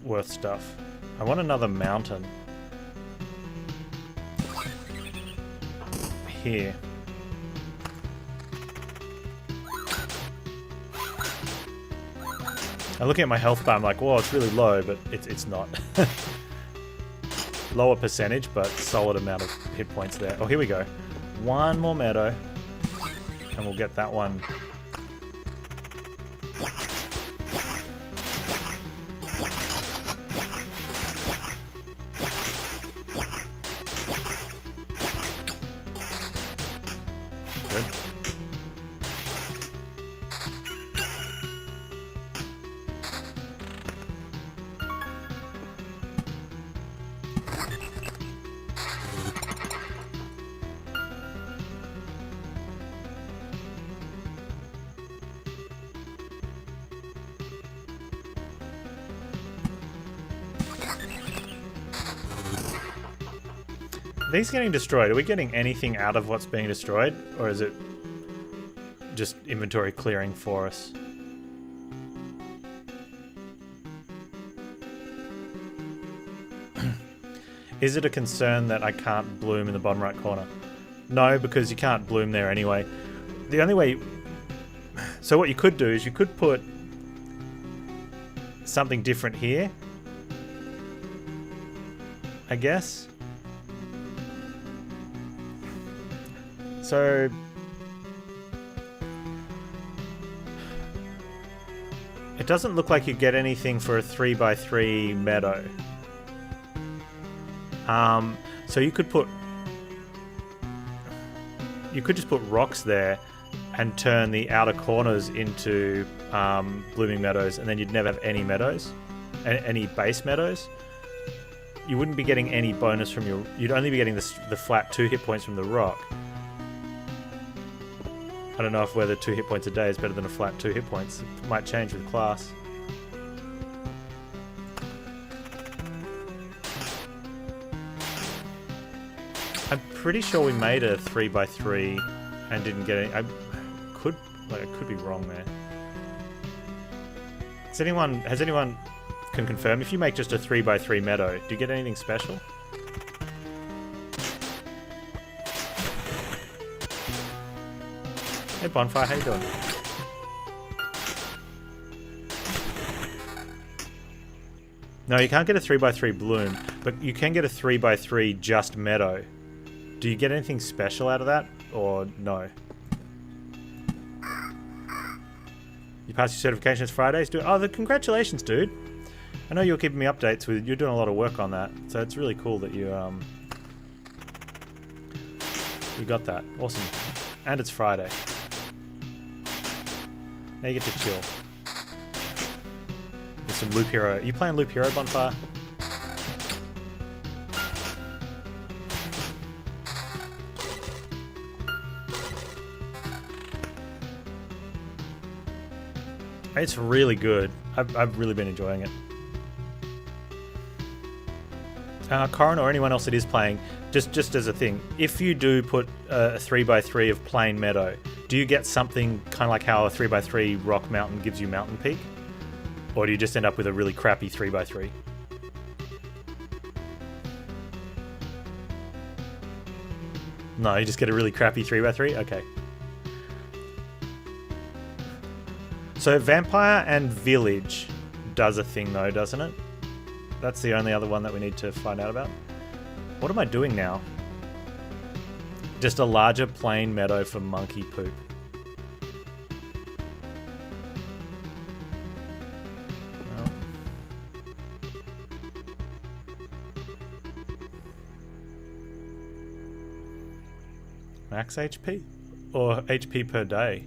worth stuff. I want another mountain. Here. I'm looking at my health bar, I'm like, whoa, it's really low, but it's not. Lower percentage, but solid amount of hit points there. Oh, here we go. One more meadow. And we'll get that one. Good. These getting destroyed, are we getting anything out of what's being destroyed? Or is it just inventory clearing for us? Is it a concern that I can't bloom in the bottom right corner? No, because you can't bloom there anyway. The only way... So what you could do is you could put something different here, I guess. So... It doesn't look like you get anything for a 3x3 meadow. So you could put... You could just put rocks there and turn the outer corners into blooming meadows, and then you'd never have any meadows, any base meadows. You wouldn't be getting any bonus from your... You'd only be getting the flat 2 hit points from the rock. I don't know if whether 2 hit points a day is better than a flat 2 hit points. It might change with class. I'm pretty sure we made a 3x3 and didn't get any... I could be wrong there. Has anyone can confirm, if you make just a 3x3 meadow, do you get anything special? Hey Bonfire, how you doing? No, you can't get a 3x3 bloom, but you can get a 3x3 just meadow. Do you get anything special out of that, or no? You passed your certifications Fridays? Congratulations, dude! I know you're keeping me updates with. You're doing a lot of work on that, so it's really cool that you you got that. Awesome, and it's Friday. Now you get to chill. There's some Loop Hero. Are you playing Loop Hero, Bonfire? It's really good. I've really been enjoying it. Corin or anyone else that is playing, just as a thing, if you do put a 3x3 of plain meadow, do you get something kind of like how a 3x3 rock mountain gives you mountain peak? Or do you just end up with a really crappy 3x3? No, you just get a really crappy 3x3? Okay. So Vampire and Village does a thing though, doesn't it? That's the only other one that we need to find out about. What am I doing now? Just a larger plain meadow for monkey poop. Well. Max HP? Or HP per day?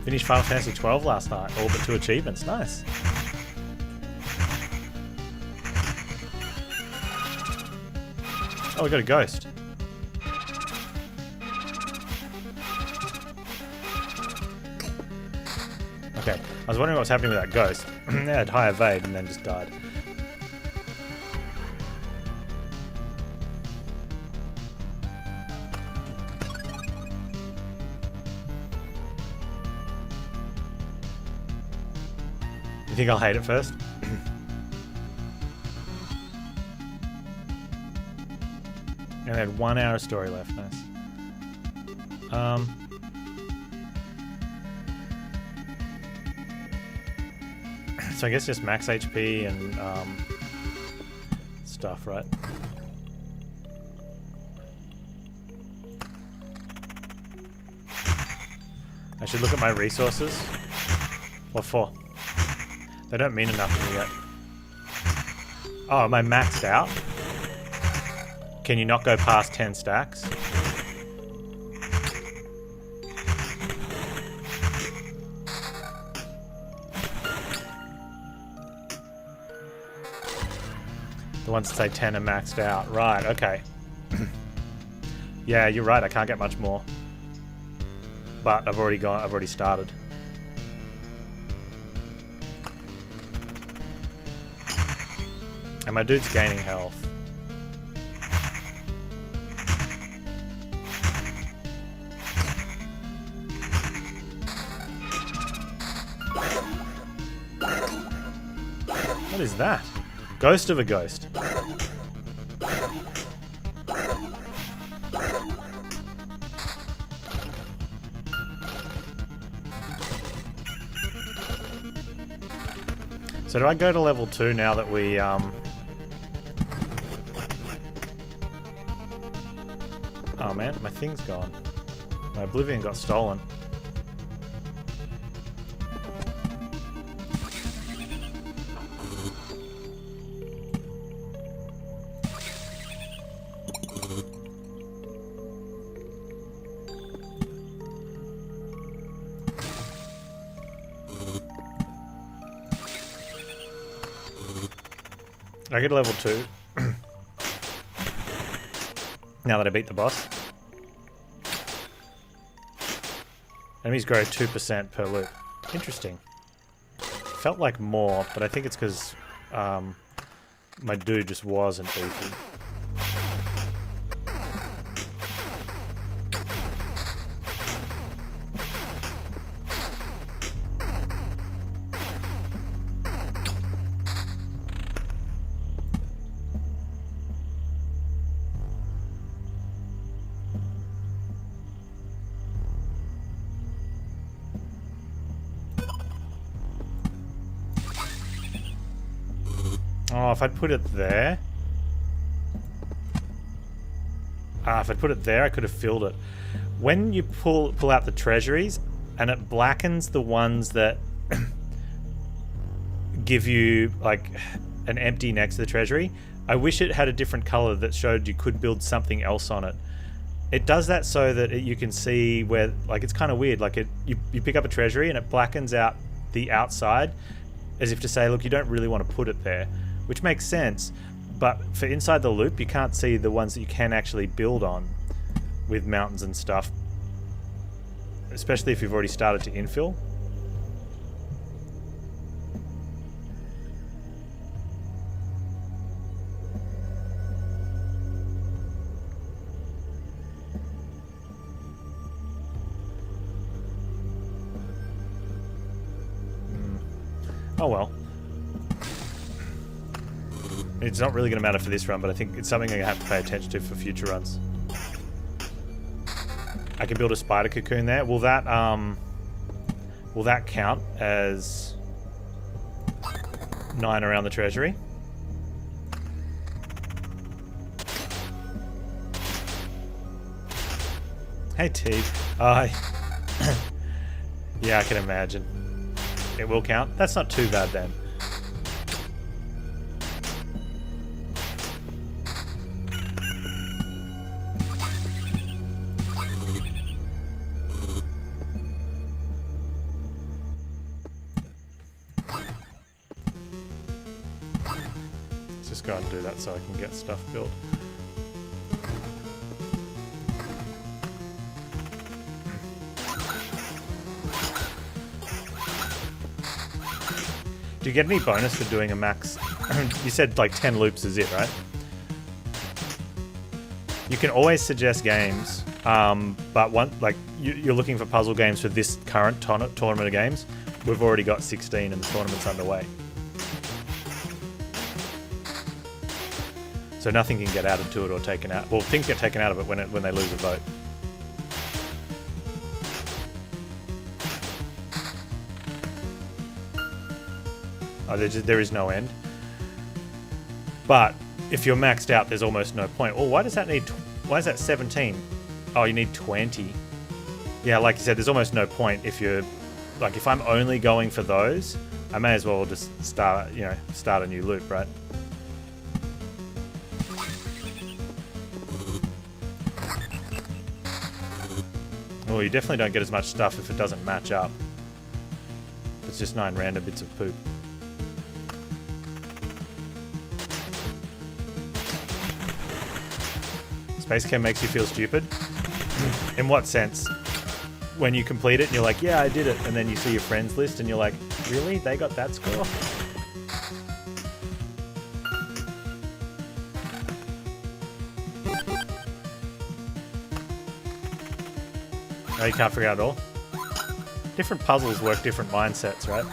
Finished Final Fantasy 12 last night, all but 2 achievements. Nice. Oh, we got a ghost. Okay, I was wondering what was happening with that ghost. It had high evade and then just died. You think I'll hate it first? And I had 1 hour of story left. Nice. So I guess just max HP and stuff, right? I should look at my resources. What for? They don't mean enough to me yet. Oh, am I maxed out? Can you not go past 10 stacks? The ones that say 10 are maxed out. Right, okay. Yeah, you're right, I can't get much more. But I've already started. And my dude's gaining health. What is that? Ghost of a ghost. So do I go to level 2 now that we, Oh man, my thing's gone. My Oblivion got stolen. I get to level 2. Now that I beat the boss. Enemies grow 2% per loop. Interesting. Felt like more, but I think it's because my dude just wasn't beefy. Oh, if I'd put it there... if I'd put it there, I could have filled it. When you pull out the treasuries, and it blackens the ones that give you, like, an empty next to the treasury, I wish it had a different color that showed you could build something else on it. It does that so that you can see where, like, it's kind of weird. Like, you pick up a treasury and it blackens out the outside as if to say, look, you don't really want to put it there. Which makes sense, but for inside the loop, you can't see the ones that you can actually build on with mountains and stuff. Especially if you've already started to infill. Oh well. It's not really going to matter for this run, but I think it's something I have to pay attention to for future runs. I can build a spider cocoon there. Will that count as 9 around the treasury? Hey, T. Yeah, I can imagine. It will count. That's not too bad then. Just go and do that so I can get stuff built. Do you get any bonus for doing a max? You said like 10 loops is it, right? You can always suggest games, but you're looking for puzzle games for this current tournament of games. We've already got 16 and the tournament's underway. So nothing can get added to it or taken out. Well, things get taken out of it when they lose a vote. Oh, there is no end. But if you're maxed out, there's almost no point. Oh, why is that 17? Oh, you need 20. Yeah, like you said, there's almost no point if you're... Like, if I'm only going for those, I may as well just start a new loop, right? Oh, you definitely don't get as much stuff if it doesn't match up. It's just 9 random bits of poop. Space Cam makes you feel stupid? In what sense? When you complete it and you're like, yeah, I did it, and then you see your friends list and you're like, really? They got that score? No, you can't figure out at all? Different puzzles work different mindsets, right?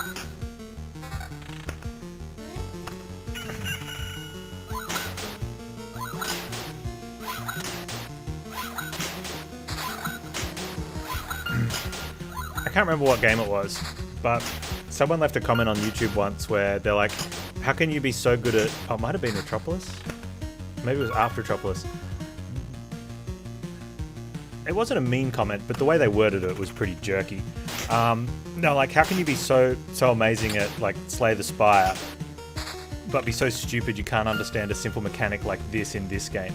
I can't remember what game it was, but someone left a comment on YouTube once where they're like, how can you be so good at... Oh, it might have been Metropolis? Maybe it was after Metropolis. It wasn't a mean comment, but the way they worded it was pretty jerky. No, like, how can you be so amazing at, like, Slay the Spire, but be so stupid you can't understand a simple mechanic like this in this game?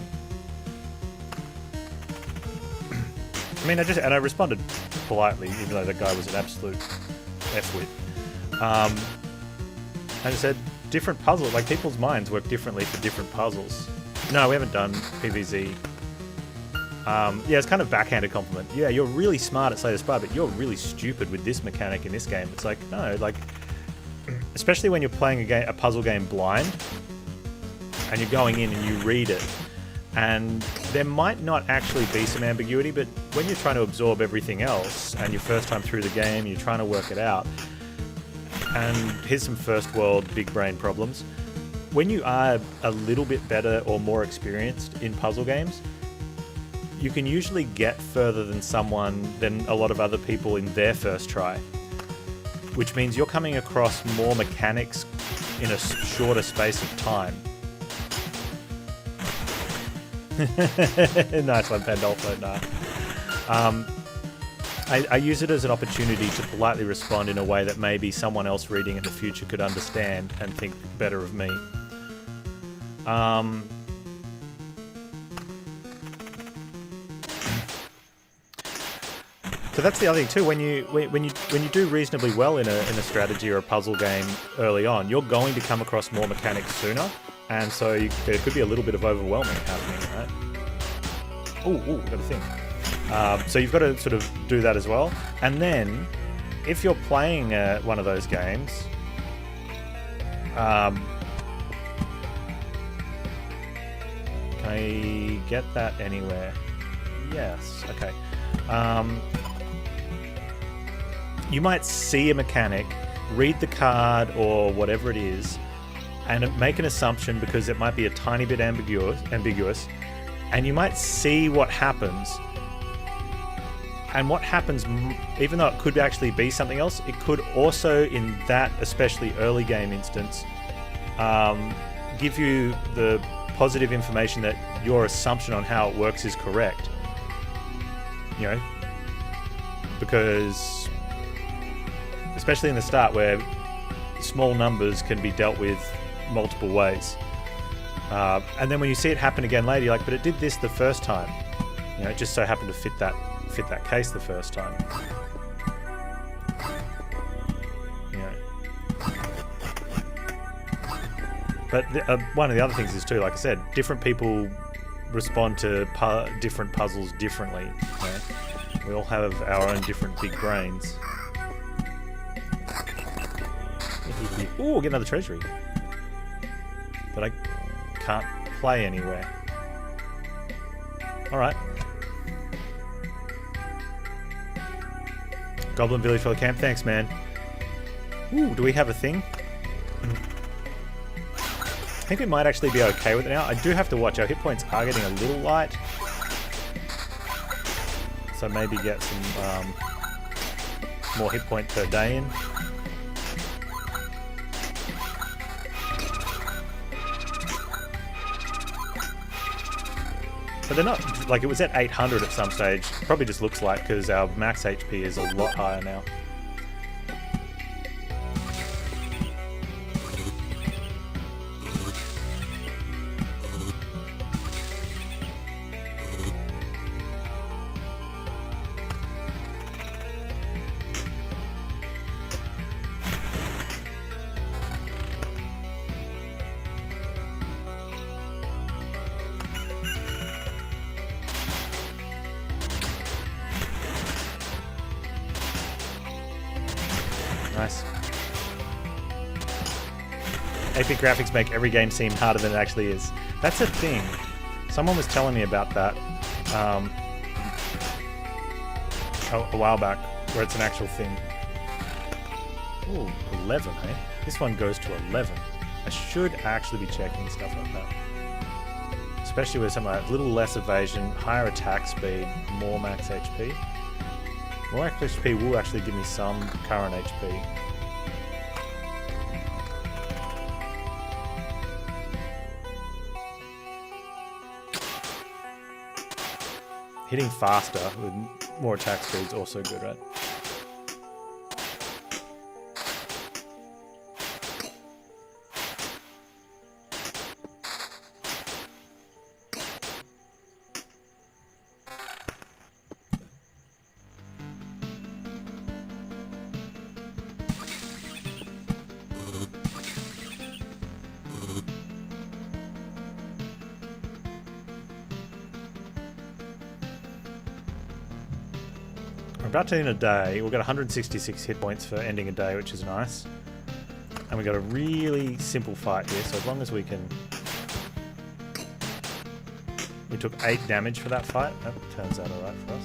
I mean, I responded politely, even though the guy was an absolute F-wit. And I said, different puzzles, like, people's minds work differently for different puzzles. No, we haven't done PvZ. Yeah, it's kind of backhanded compliment. Yeah, you're really smart at Slay the Spire, but you're really stupid with this mechanic in this game. It's like, no, like, especially when you're playing a puzzle game blind, and you're going in and you read it, and there might not actually be some ambiguity, but when you're trying to absorb everything else, and your first time through the game, you're trying to work it out, and here's some first world big brain problems. When you are a little bit better or more experienced in puzzle games, you can usually get further than a lot of other people in their first try, which means you're coming across more mechanics in a shorter space of time. Nice one, Pandolfo. Nah. I use it as an opportunity to politely respond in a way that maybe someone else reading in the future could understand and think better of me. So that's the other thing too. When you do reasonably well in a strategy or a puzzle game early on, you're going to come across more mechanics sooner, and so there could be a little bit of overwhelming happening, right? Ooh, got a thing. So you've got to sort of do that as well. And then, if you're playing one of those games, can I get that anywhere? Yes. Okay. You might see a mechanic, read the card or whatever it is, and make an assumption because it might be a tiny bit ambiguous, and you might see what happens. And what happens, even though it could actually be something else, it could also, in that especially early game instance, give you the positive information that your assumption on how it works is correct. You know, because especially in the start where small numbers can be dealt with multiple ways. And then when you see it happen again later, you're like, but it did this the first time. You know, it just so happened to fit that case the first time. You know. But one of the other things is too, like I said, different people respond to different puzzles differently. You know? We all have our own different big brains. Ooh, we'll get another treasury. But I can't play anywhere. Alright. Goblin Village for the camp. Thanks, man. Ooh, do we have a thing? I think we might actually be okay with it now. I do have to watch. Our hit points are getting a little light. So maybe get some more hit point per day in. But they're not, like, it was at 800 at some stage. Probably just looks like because our max HP is a lot higher now. Nice. Epic graphics make every game seem harder than it actually is. That's a thing. Someone was telling me about that. a while back where it's an actual thing. Ooh, 11, eh? This one goes to 11. I should actually be checking stuff like that. Especially with something like a little less evasion, higher attack speed, more max HP. More max HP will actually give me some current HP. Hitting faster with more attack speed is also good, right? We're about to end a day. We've got 166 hit points for ending a day, which is nice. And we've got a really simple fight here, so as long as we can... We took 8 damage for that fight. That turns out alright for us.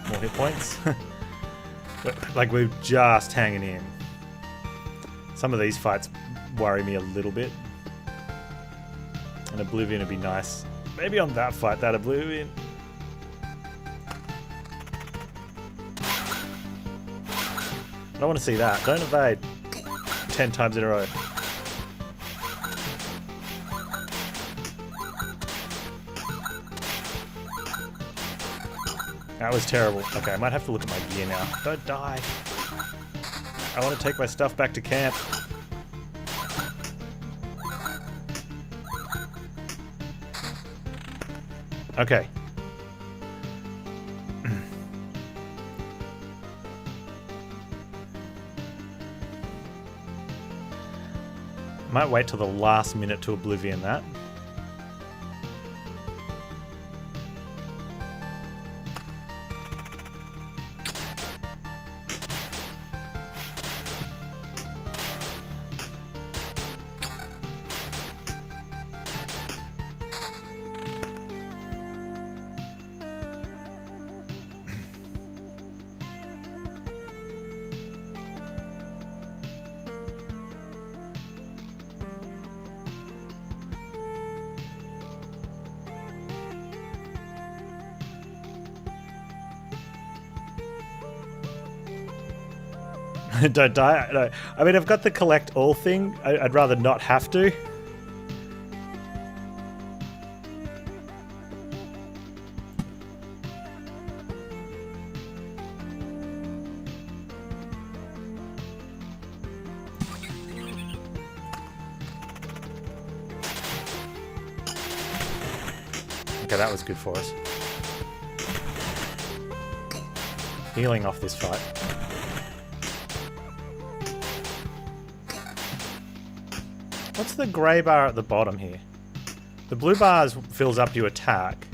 More hit points. Like, we're just hanging in. Some of these fights worry me a little bit. And Oblivion would be nice. Maybe on that fight, that Oblivion. I don't want to see that. Don't evade 10 times in a row. That was terrible. Okay, I might have to look at my gear now. Don't die. I want to take my stuff back to camp. Okay. Might wait till the last minute to Oblivion that. Don't die. No. I mean, I've got the collect all thing. I'd rather not have to. Okay, that was good for us. Healing off this fight. What's the grey bar at the bottom here? The blue bar fills up your attack.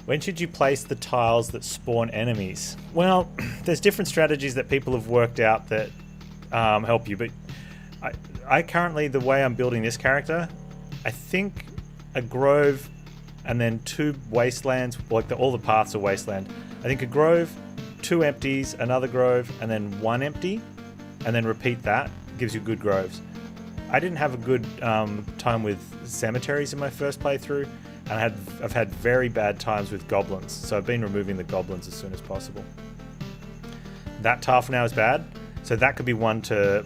When should you place the tiles that spawn enemies? Well, there's different strategies that people have worked out that help you, but I currently, the way I'm building this character, I think a grove and then 2 wastelands, like all the paths are wasteland. I think a grove, 2 empties, another grove, and then 1 empty, and then repeat that. Gives you good groves. I didn't have a good time with cemeteries in my first playthrough, and I've had very bad times with goblins, so I've been removing the goblins as soon as possible. That tile for now is bad, so that could be one to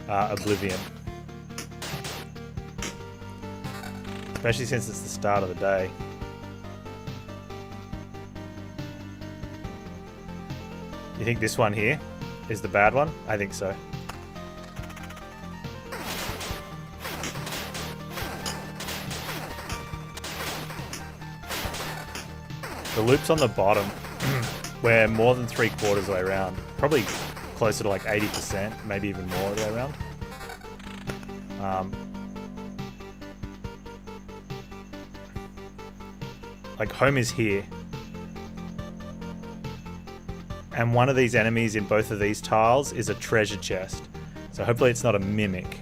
Oblivion. Especially since it's the start of the day. You think this one here is the bad one? I think so. The loop's on the bottom. We're more than 3/4 of the way around. Probably closer to like 80%, maybe even more of the way around. Like home is here. And one of these enemies in both of these tiles is a treasure chest. So hopefully it's not a mimic.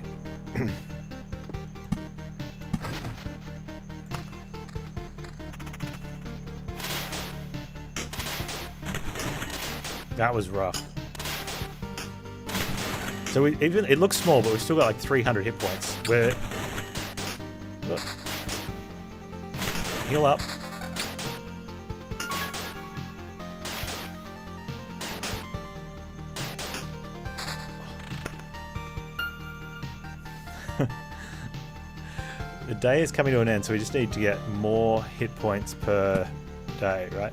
That was rough. So it looks small, but we've still got like 300 hit points. We're... Look. Heal up. The day is coming to an end, so we just need to get more hit points per day, right?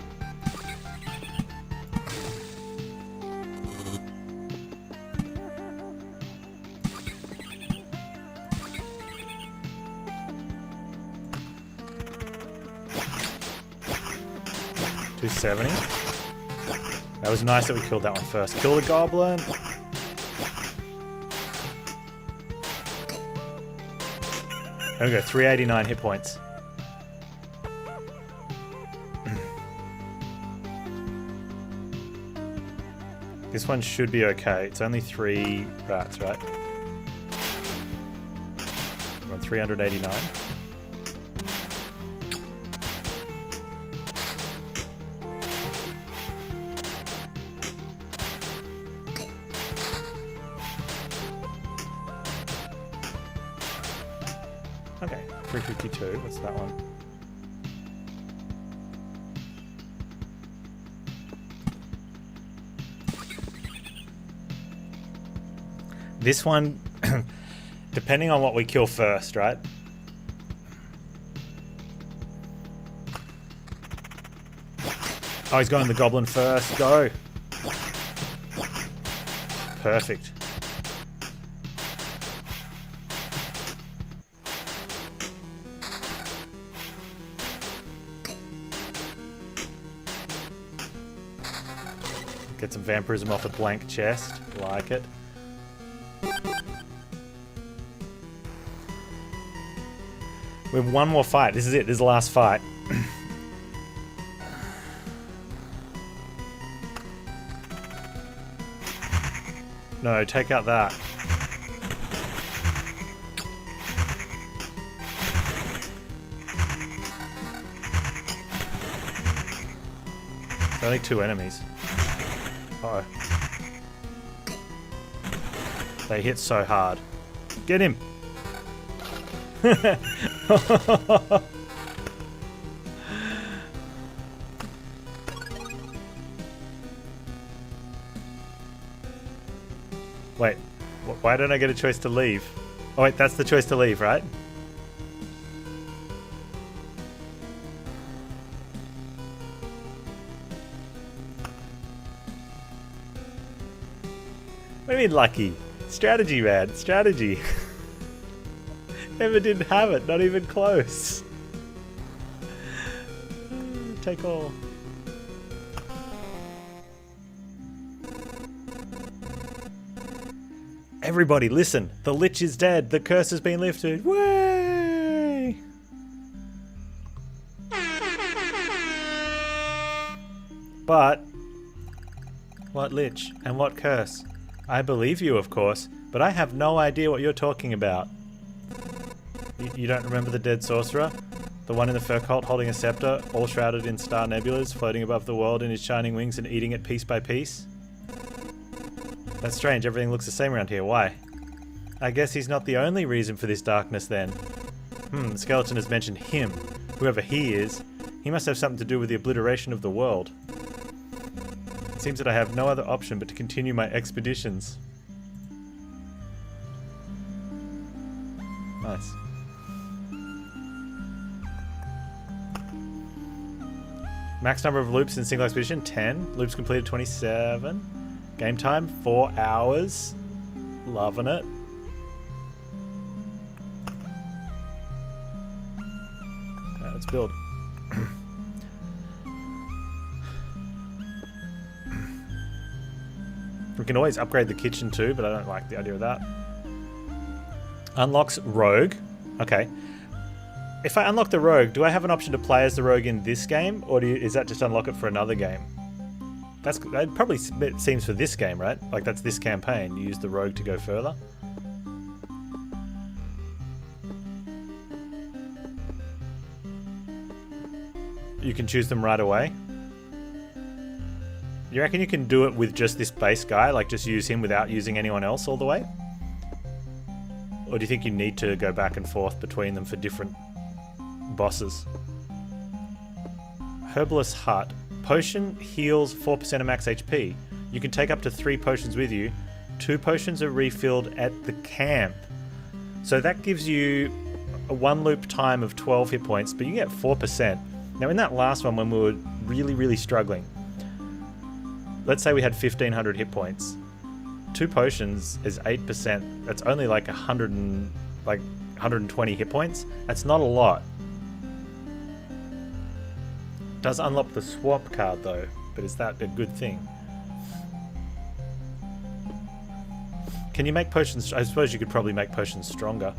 $270. That was nice that we killed that one first. Kill the goblin. There we go, 389 hit points. This one should be okay. It's only 3 rats, right? We're on 389. Okay, 352. What's that one? This one, depending on what we kill first, right? Oh, he's going the goblin first. Go. Perfect. Get some vampirism off a blank chest. Like it. We have one more fight. This is it. This is the last fight. No, take out that. There's only 2 enemies. Uh-oh. They hit so hard. Get him! Wait, why don't I get a choice to leave? Oh wait, that's the choice to leave, right? What do you mean lucky? Strategy, man. Strategy. Never didn't have it. Not even close. Take all. Everybody listen. The Lich is dead. The curse has been lifted. Way! But... what Lich? And what curse? I believe you, of course, but I have no idea what you're talking about. You don't remember the dead sorcerer? The one in the fur cult holding a scepter, all shrouded in star nebulas, floating above the world in his shining wings and eating it piece by piece? That's strange, everything looks the same around here. Why? I guess he's not the only reason for this darkness then. The skeleton has mentioned him. Whoever he is, he must have something to do with the obliteration of the world. It seems that I have no other option but to continue my expeditions. Nice. Max number of loops in single expedition, 10. Loops completed, 27. Game time, 4 hours. Loving it. Okay, let's build. We can always upgrade the kitchen too, but I don't like the idea of that. Unlocks rogue. Okay. If I unlock the rogue, do I have an option to play as the rogue in this game? Or is that just unlock it for another game? That probably seems for this game, right? Like that's this campaign. You use the rogue to go further. You can choose them right away. You reckon you can do it with just this base guy? Like just use him without using anyone else all the way? Or do you think you need to go back and forth between them for different bosses? Herbalist Hut. Potion heals 4% of max HP. You can take up to 3 potions with you. 2 potions are refilled at the camp. So that gives you a 1 loop time of 12 hit points, but you get 4%. Now in that last one when we were really struggling, let's say we had 1500 hit points. 2 potions is 8%. That's only like 120 hit points. That's not a lot. Does unlock the swap card though, but is that a good thing? Can you make potions? I suppose you could probably make potions stronger.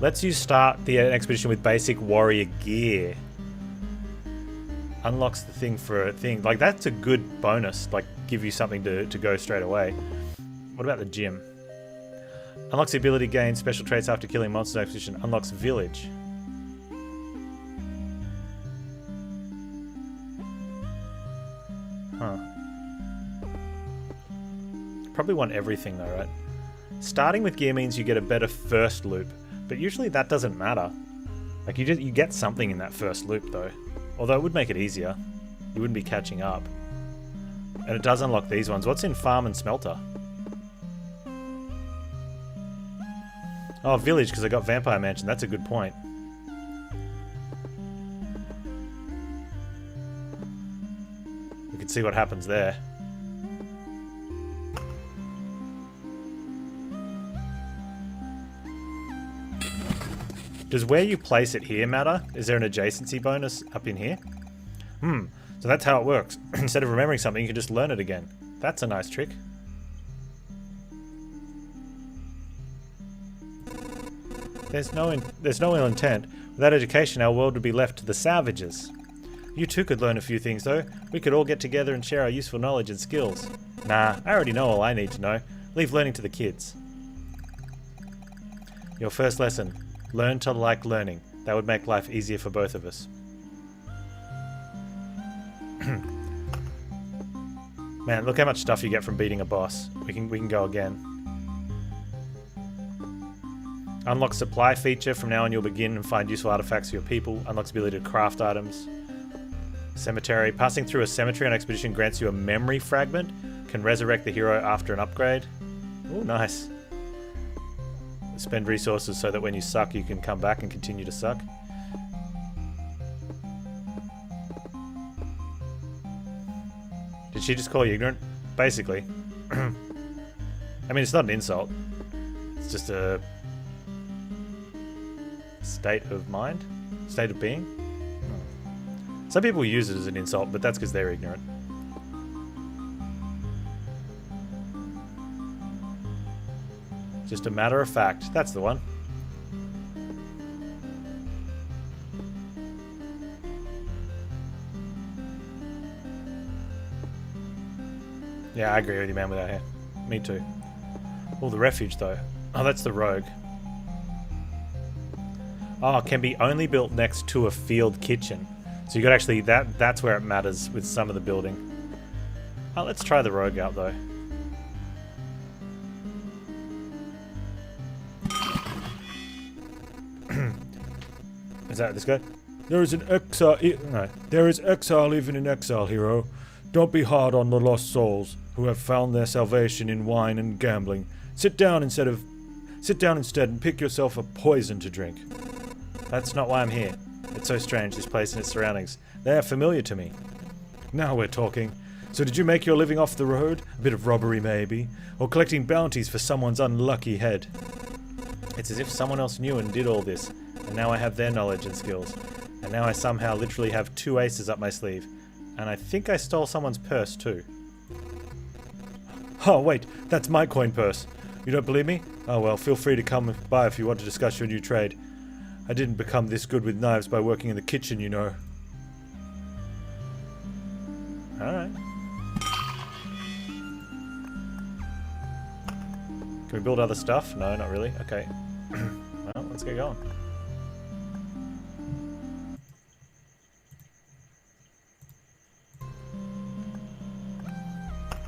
Let's start the expedition with basic warrior gear. Unlocks the thing for a thing. Like that's a good bonus. Like give you something to go straight away. What about the gym? Unlocks the ability to gain special traits after killing monsters in expedition. Unlocks village. Huh. Probably want everything though, right? Starting with gear means you get a better first loop, but usually that doesn't matter. Like you get something in that first loop though. Although it would make it easier. You wouldn't be catching up. And it does unlock these ones. What's in farm and smelter? Oh, village, because I got vampire mansion. That's a good point. We can see what happens there. Does where you place it here matter? Is there an adjacency bonus up in here? So that's how it works. Instead of remembering something, you can just learn it again. That's a nice trick. There's no ill intent. Without education, our world would be left to the savages. You too could learn a few things, though. We could all get together and share our useful knowledge and skills. Nah, I already know all I need to know. Leave learning to the kids. Your first lesson. Learn to like learning. That would make life easier for both of us. Man, look how much stuff you get from beating a boss. We can go again. Unlock supply feature. From now on you'll begin and find useful artifacts for your people. Unlocks ability to craft items. Cemetery. Passing through a cemetery on expedition grants you a memory fragment. Can resurrect the hero after an upgrade. Oh, nice. Spend resources so that when you suck you can come back and continue to suck. Did she just call you ignorant? Basically. I mean, it's not an insult. It's just a state of mind? State of being? Some people use it as an insult, but that's because they're ignorant. Just a matter of fact. That's the one. Yeah, I agree with you, man, without hair. Me too. Oh, the refuge, though. Oh, that's the rogue. Oh, can be only built next to a field kitchen. So you got actually... That's where it matters with some of the building. Oh, let's try the rogue out, though. Is that this guy? There is exile even in exile, hero. Don't be hard on the lost souls who have found their salvation in wine and gambling. Sit down instead and pick yourself a poison to drink. That's not why I'm here. It's so strange, this place and its surroundings. They are familiar to me. Now we're talking. So did you make your living off the road? A bit of robbery maybe? Or collecting bounties for someone's unlucky head? It's as if someone else knew and did all this, and now I have their knowledge and skills. And now I somehow literally have 2 aces up my sleeve. And I think I stole someone's purse too. Oh wait, that's my coin purse. You don't believe me? Oh well, feel free to come by if you want to discuss your new trade. I didn't become this good with knives by working in the kitchen, you know. Alright. Can we build other stuff? No, not really. Okay. Well, let's get going.